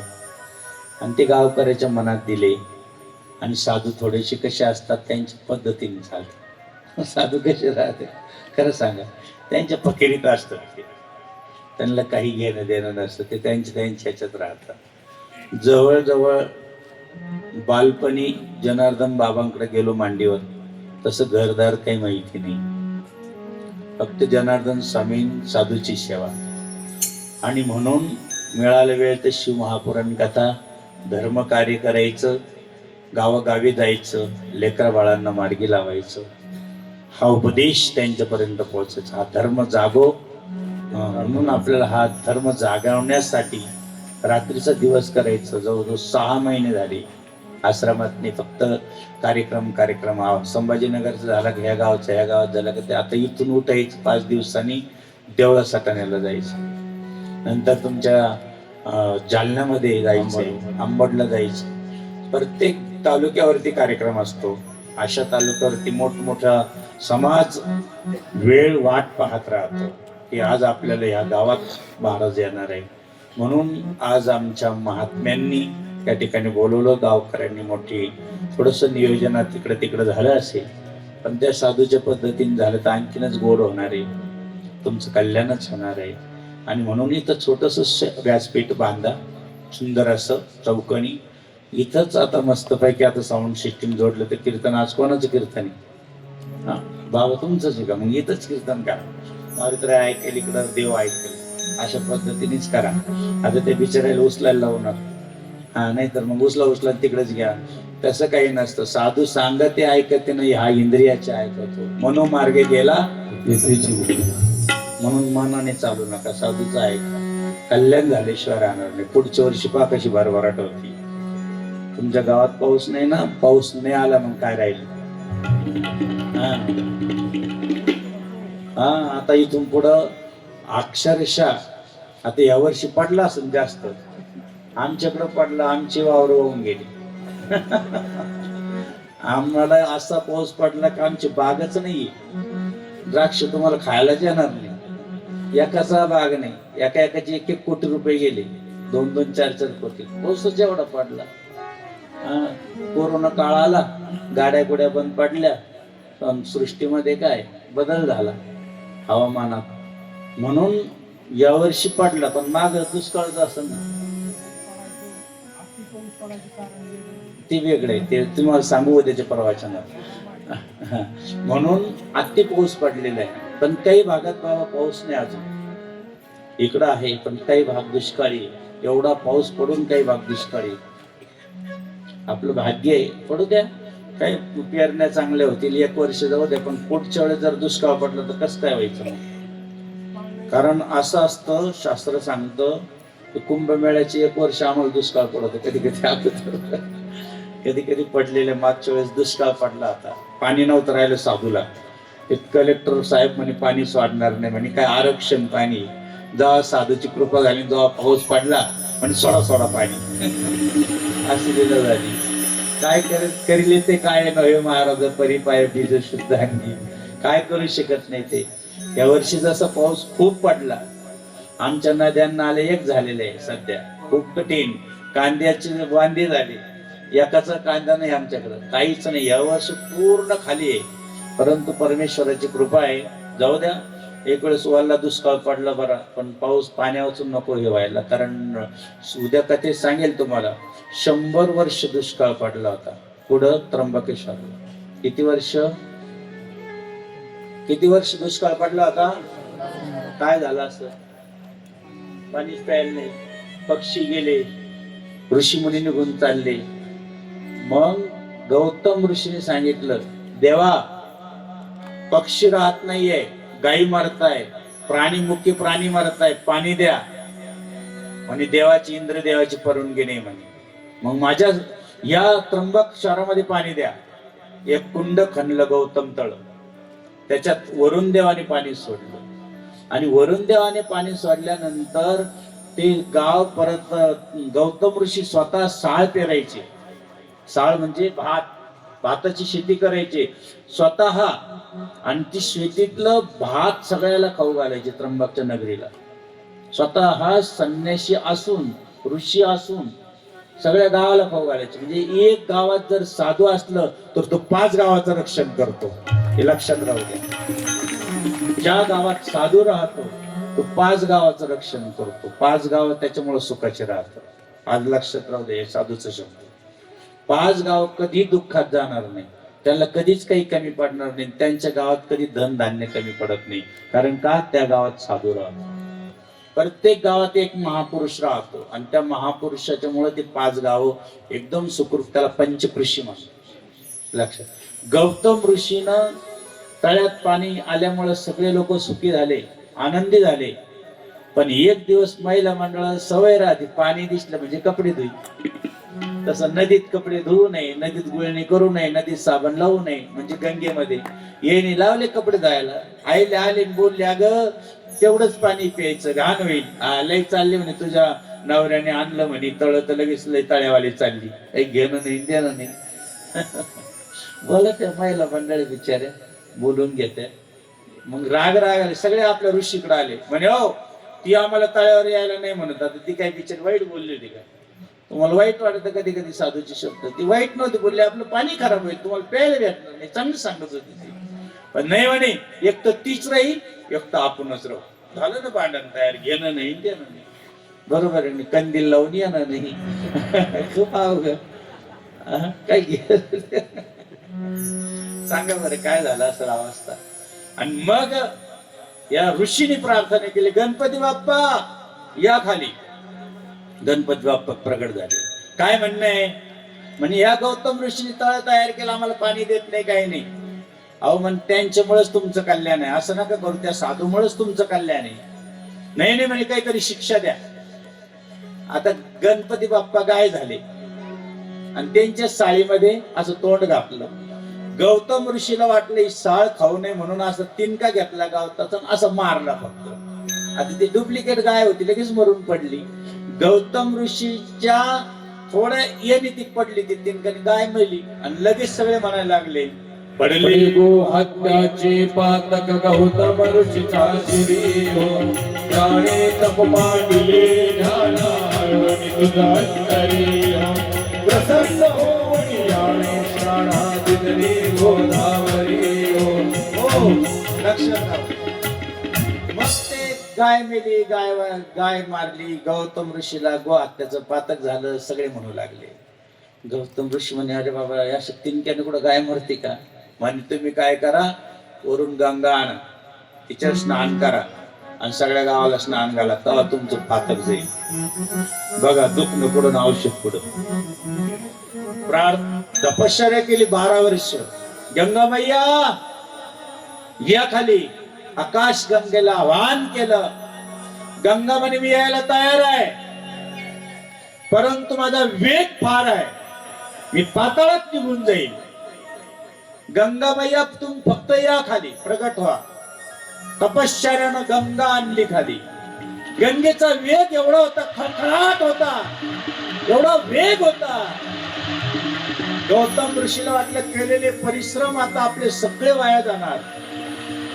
आणि ते गावकऱ्याच्या मनात दिले. आणि साधू थोडेसे कसे असतात त्यांच्या पद्धतीने चालतात. साधू कसे राहते खरं सांगा, त्यांच्या फकिरीत असतात ते, त्यांना काही घेणं देणं नसतं, ते त्यांच्या ह्याच्यात राहतात. जवळजवळ बालपणी जनार्दन बाबांकडे गेलो मांडीवर, तसं घरदार काही माहिती नाही, फक्त जनार्दन स्वामी साधूची सेवा. आणि म्हणून मिळाला वेळ तर शिवमहापुराण कथा, धर्म कार्य करायचं, गावोगावी जायचं, लेकरा बाळांना मार्गी लावायचं, हा उपदेश त्यांच्यापर्यंत पोहोचायचा. हा धर्म जागो, म्हणून आपल्याला हा धर्म जागवण्यासाठी रात्रीचा दिवस करायचं. जवळजवळ 6 महिने झाले आश्रमात फक्त कार्यक्रम संभाजीनगरचा झाला की ह्या गावात झाला की ते आता इथून उठायचं 5 दिवसांनी देवळा सटाण्याला जायचं, नंतर तुमच्या जालन्यामध्ये जायचं, अंबडला जायचं. प्रत्येक तालुक्यावरती कार्यक्रम असतो. अशा तालुक्यावरती मोठमोठा समाज वेळ वाट पाहत राहतो की आज आपल्याला ह्या गावात महाराज येणार आहे. म्हणून आज आमच्या महात्म्यांनी त्या ठिकाणी बोलवलं. गावकऱ्यांनी मोठी थोडंसं नियोजनात तिकडे झालं असेल, पण त्या साधूच्या पद्धतीने झालं तर आणखीनच गोड होणार आहे, तुमचं कल्याणच होणार आहे. आणि म्हणून इथं छोटंसं व्यासपीठ बांधा, सुंदर असं चौकणी. इथंच आता मस्तपैकी आता साऊंड सिस्टीम जोडलं तर कीर्तन आज कोणाचं कीर्तन आहे? हा बाबा तुमचंच आहे का? मग इथंच कीर्तन करा. मारुती ऐकेल इकडं देव ऐकेल, अशा पद्धतीनेच करा. आता ते बिचारायला उचलायला लावणार, हा नाही तर मग उचला तिकडेच घ्या. तसं काही नसतं. साधू सांगते ऐकते नाही, हा इंद्रियाचे ऐकतो. मनोमार्गे गेला म्हणून मनाने चालू नका, साधूचं ऐका. कल्याण झाल्याशिवाय राहणार नाही. पुढच्या वर्षी पहा कशी भरभराट होती. तुमच्या गावात पाऊस नाही ना, पाऊस नाही आला मग काय राहील? हा आता इथून पुढं अक्षरशः आता यावर्षी पडला असेल जास्त, आमच्याकडं पडला, आमची वावर होऊन गेली. आम्हाला असा पाऊस पडला की आमची बागच नाही, द्राक्ष तुम्हाला खायलाच येणार नाही. एकाचा बाग नाही, एकाची 1-1 कोटी रुपये गेले, 2-2, 4-4 कोटी. पाऊसच एवढा पडला. कोरोना काळ आला, गाड्या गुड्या बंद पडल्या, पण सृष्टीमध्ये काय बदल झाला हवामानात. म्हणून यावर्षी पडला, पण माग दुष्काळच असं ना, ते वेगळे, ते तुम्हाला सांगू त्याच्या प्रवचनात. म्हणून अति पाऊस पडलेला आहे. पण काही भागात बाबा पाऊस नाही अजून, इकडं आहे पण काही भाग दुष्काळी. एवढा पाऊस पडून काही भाग दुष्काळी. आपलं भाग्य आहे, पडू द्या. काही पेरण्या चांगल्या होतील, 1 वर्ष जाऊ द्या. पण पुढच्या वेळेस जर दुष्काळ पडला तर कसं काय व्हायचं? कारण असं असतं, शास्त्र सांगतं की कुंभमेळ्याची 1 वर्ष आम्हाला दुष्काळ पडतो. कधी पडलेल्या. मागच्या वेळेस दुष्काळ पडला होता, पाणी नव्हतं राहिलं साधूला. कलेक्टर साहेब म्हणे पाणी सोडणार नाही म्हणे, काय आरक्षण पाणी. जेव्हा साधूची कृपा झाली, जेव्हा पाऊस पडला म्हणजे सोडा पाणी अशी दिलं झाली. काय करील ते काय नव्हे महाराज, परिपाय बीज शुद्ध अंगी. काय करू शकत नाही ते. या वर्षी जसा पाऊस खूप पडला, आमच्या नद्यांना आले एक झालेले आहे सध्या, खूप कठीण. कांद्याचे वांदे झाले, एकाचा कांदा नाही आमच्याकडं, काहीच नाही. या वर्ष पूर्ण खाली आहे. परंतु परमेश्वराची कृपा आहे. जाऊ द्या, एक वेळेस वाला दुष्काळ पडला बरा, पण पाऊस पाण्यावाचून नको हे व्हायला. कारण उद्या कथे सांगेल तुम्हाला, 100 वर्ष दुष्काळ पडला होता पुढं त्र्यंबकेश्वरला. किती वर्ष दुष्काळ पडला होता? काय झालं असं? पाणीच प्यायला नाही, पक्षी गेले, ऋषी मुनी निघून चालले. मग गौतम ऋषीने सांगितलं, देवा पक्षी राहत नाहीये, गायी मरताय, मुख्य प्राणी मरताय, पाणी द्या. म्हणे देवाची, इंद्रदेवाची परवानगी नाही म्हणे. मग माझ्या या त्र्यंबक शहरामध्ये पाणी द्या. एक कुंड खणलं गौतम तळ, त्याच्यात वरुण देवाने पाणी सोडलं. आणि वरुण देवाने पाणी सोडल्यानंतर ते गाव परत गौतम ऋषी स्वतः साळ पेरायचे. साळ म्हणजे भाताची शेती करायचे स्वतः. आणि ती शेतीतलं भात सगळ्याला खाऊ घालायचे त्र्यंबकच्या नगरीला. स्वतः संन्यासी असून, ऋषी असून सगळ्या गावाला खाऊ घालायचे. म्हणजे एक गावात जर साधू असलं तर तो 5 गावाचं रक्षण करतो. हे लक्षात राहू द्या. ज्या गावात साधू राहतो तो 5 गावाचं रक्षण करतो. 5 गाव त्याच्यामुळे सुखाचे राहतात. आज लक्षात राहू दे, हे साधूचं शब्द. 5 गाव कधी दुःखात जाणार नाही, त्यांना कधीच काही कमी पडणार नाही. त्यांच्या गावात कधी धन धान्य कमी पडत नाही. कारण का? त्या गावात साधू राहतो. प्रत्येक गावात एक महापुरुष राहतो आणि त्या महापुरुषाच्या मुळे ते 5 गाव एकदम सुखरूप. त्याला पंचकृषी म्हणतात. लक्षात. गौतम ऋषीनं तळ्यात पाणी आल्यामुळे सगळे लोक सुखी झाले, आनंदी झाले. पण एक दिवस महिला मंडळाला सवय राहते, पाणी दिसलं म्हणजे कपडे धुई. तसं नदीत कपडे धुवू नये, नदीत गुळणी करू नये, नदीत साबण लावू नये. म्हणजे गंगेमध्ये येणे लावले कपडे धुवायला, आईले आले बोलले अगं तेवढंच पाणी प्यायचं, घाण होईल. लय चालली म्हणे तुझ्या नवऱ्याने आणलं म्हणे तळ, तर लगेच लय तळ्यावाली चालली, काही घेणं नाही देणं नाही. बोला त्या महिला मंडळी बिचाऱ्या बोलून घेते. मग राग आले, सगळे आपल्या ऋषीकडे आले म्हणे हो ती आम्हाला तळ्यावर यायला नाही म्हणत. आता ती काय बिचारी वाईट बोलली होती का? तुम्हाला वाईट वाटतं कधी कधी साधूचे शब्द? ती वाईट नव्हती बोलली, आपलं पाणी खराब होईल, तुम्हाला प्यायला भेटणार नाही, चांगलं सांगत होती ती. पण नाही म्हणे एक तर तीच राहील, एक तर आपणच राहू. झालं ना भांडण तयार, घेणं नाही देणं नाही. बरोबर आहे, कंदील लावून येणं नाही. खूप अवघड. काय घे सांगा बरं काय झालं असेल अवस्था. आणि मग या ऋषीने प्रार्थना केली, गणपती बाप्पा या खाली. गणपती बाप्पा प्रगट झाले. काय म्हणणं आहे म्हणजे या गौतम ऋषीने तळ तयार केला, आम्हाला पाणी देत नाही काही नाही. अहो म्हण त्यांच्यामुळेच तुमचं कल्याण आहे, असं नका करू, त्या साधूमुळेच तुमचं कल्याण आहे. नाही नाही म्हणे काहीतरी शिक्षा द्या. आता गणपती बाप्पा गाय झाले आणि त्यांच्या साळीमध्ये असं तोंड घातलं. गौतम ऋषीला वाटलं ही साळ खाऊ नये म्हणून असं तिनका घेतला गावताचा, असं मारला फक्त. आता ती डुप्लिकेट गाय होती, लगेच मरून पडली. गौतम ऋषीच्या थोड्या येणे ती पडली, ती तिनकाने गाय मेली. आणि लगेच सगळे म्हणायला लागले पडले गो हत्याचे पातक गौतम ऋषीचा शिरी हो. जाणे तप मांडले ध्याना हळवणी तुझा तरी हो. प्रसन्न होऊन याने प्राणा दिदरी गोदावरी हो. लक्षात मग ते गाय मेली, गाय मारली. गौतम ऋषीला गो हत्याचं पातक झालं. सगळे म्हणू लागले. गौतम ऋषी म्हणे अरे बाबा या तिनक्याने कुठं गाय मरते का? म्हणे तुम्ही काय करा, वरून गंगा आणा, तिच्यावर स्नान करा आणि सगळ्या गावाला स्नान घाला, तेव्हा तुमचं पातक जाईल. बघा दुखणं कुठं औषध कुठं. तपश्चर्या केली 12 वर्ष. गंगा मैया या खाली. आकाश गंगेला आवाहन केलं. गंगा म्हणे मी यायला तयार आहे, परंतु माझा वेग फार आहे, मी पाताळात निघून जाईल. गंगा मैया तुम्ही फक्त या खाली, प्रगट व्हा. तपश्चर्यानं गंगा आणली खाली. गंगेचा वेग एवढा होता, खळखळाट होता, एवढा वेग होता. गौतम ऋषीला वाटलं केलेले परिश्रम आता आपले सगळे वाया जाणार.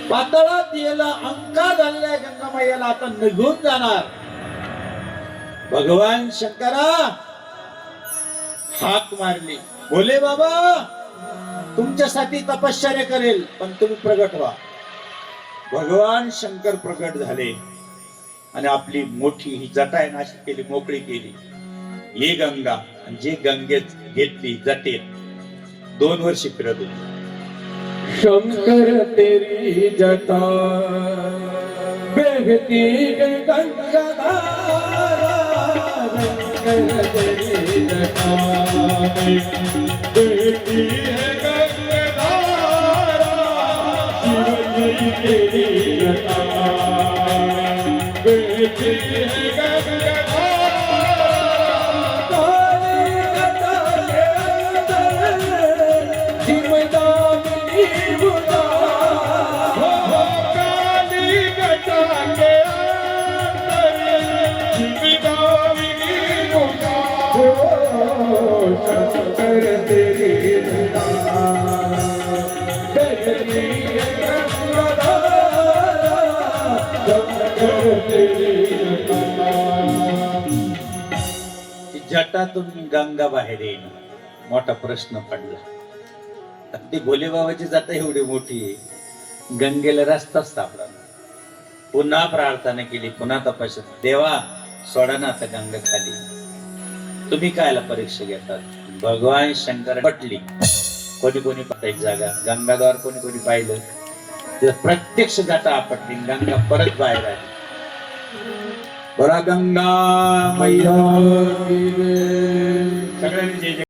पाताळात यायला अंका झालेल्या गंगा मैयाला आता निघून जाणार. भगवान शंकरा हाक मारली, बोले बाबा तुमच्यासाठी तपश्चर्या करेल, पण तुम्ही प्रगट व्हा. भगवान शंकर प्रगट झाले आणि आपली मोठी ही जटा नाश केली, मोकळी केली. ये गंगा. आणि जे गंगेत घेतली जटेत 2 वर्ष फिरत होती. शंकर तेरी जटा बहती गंगा शंकर तेरी जटा बहती है गंगाधारा. शिव जी तेरी जटा बहती है गंगाधारा. जटातून गंगा बाहेर येईल, मोठा प्रश्न पडला. अगदी भोलेबाबाची जटा एवढी मोठी आहे, गंगेला रस्ताच सापडा. पुन्हा प्रार्थना केली, पुन्हा तपस्या. देवा सोडा ना आता गंगा खाली. तुम्ही कायला परीक्षा घेतात? भगवान शंकर पटली. कोणी कोणी एक जागा गंगाद्वार कोणी कोणी पाहिलं, प्रत्यक्ष जटा आपटली, गंगा परत बाहेर आली. बरा गंगा मैया सगळ्यांनी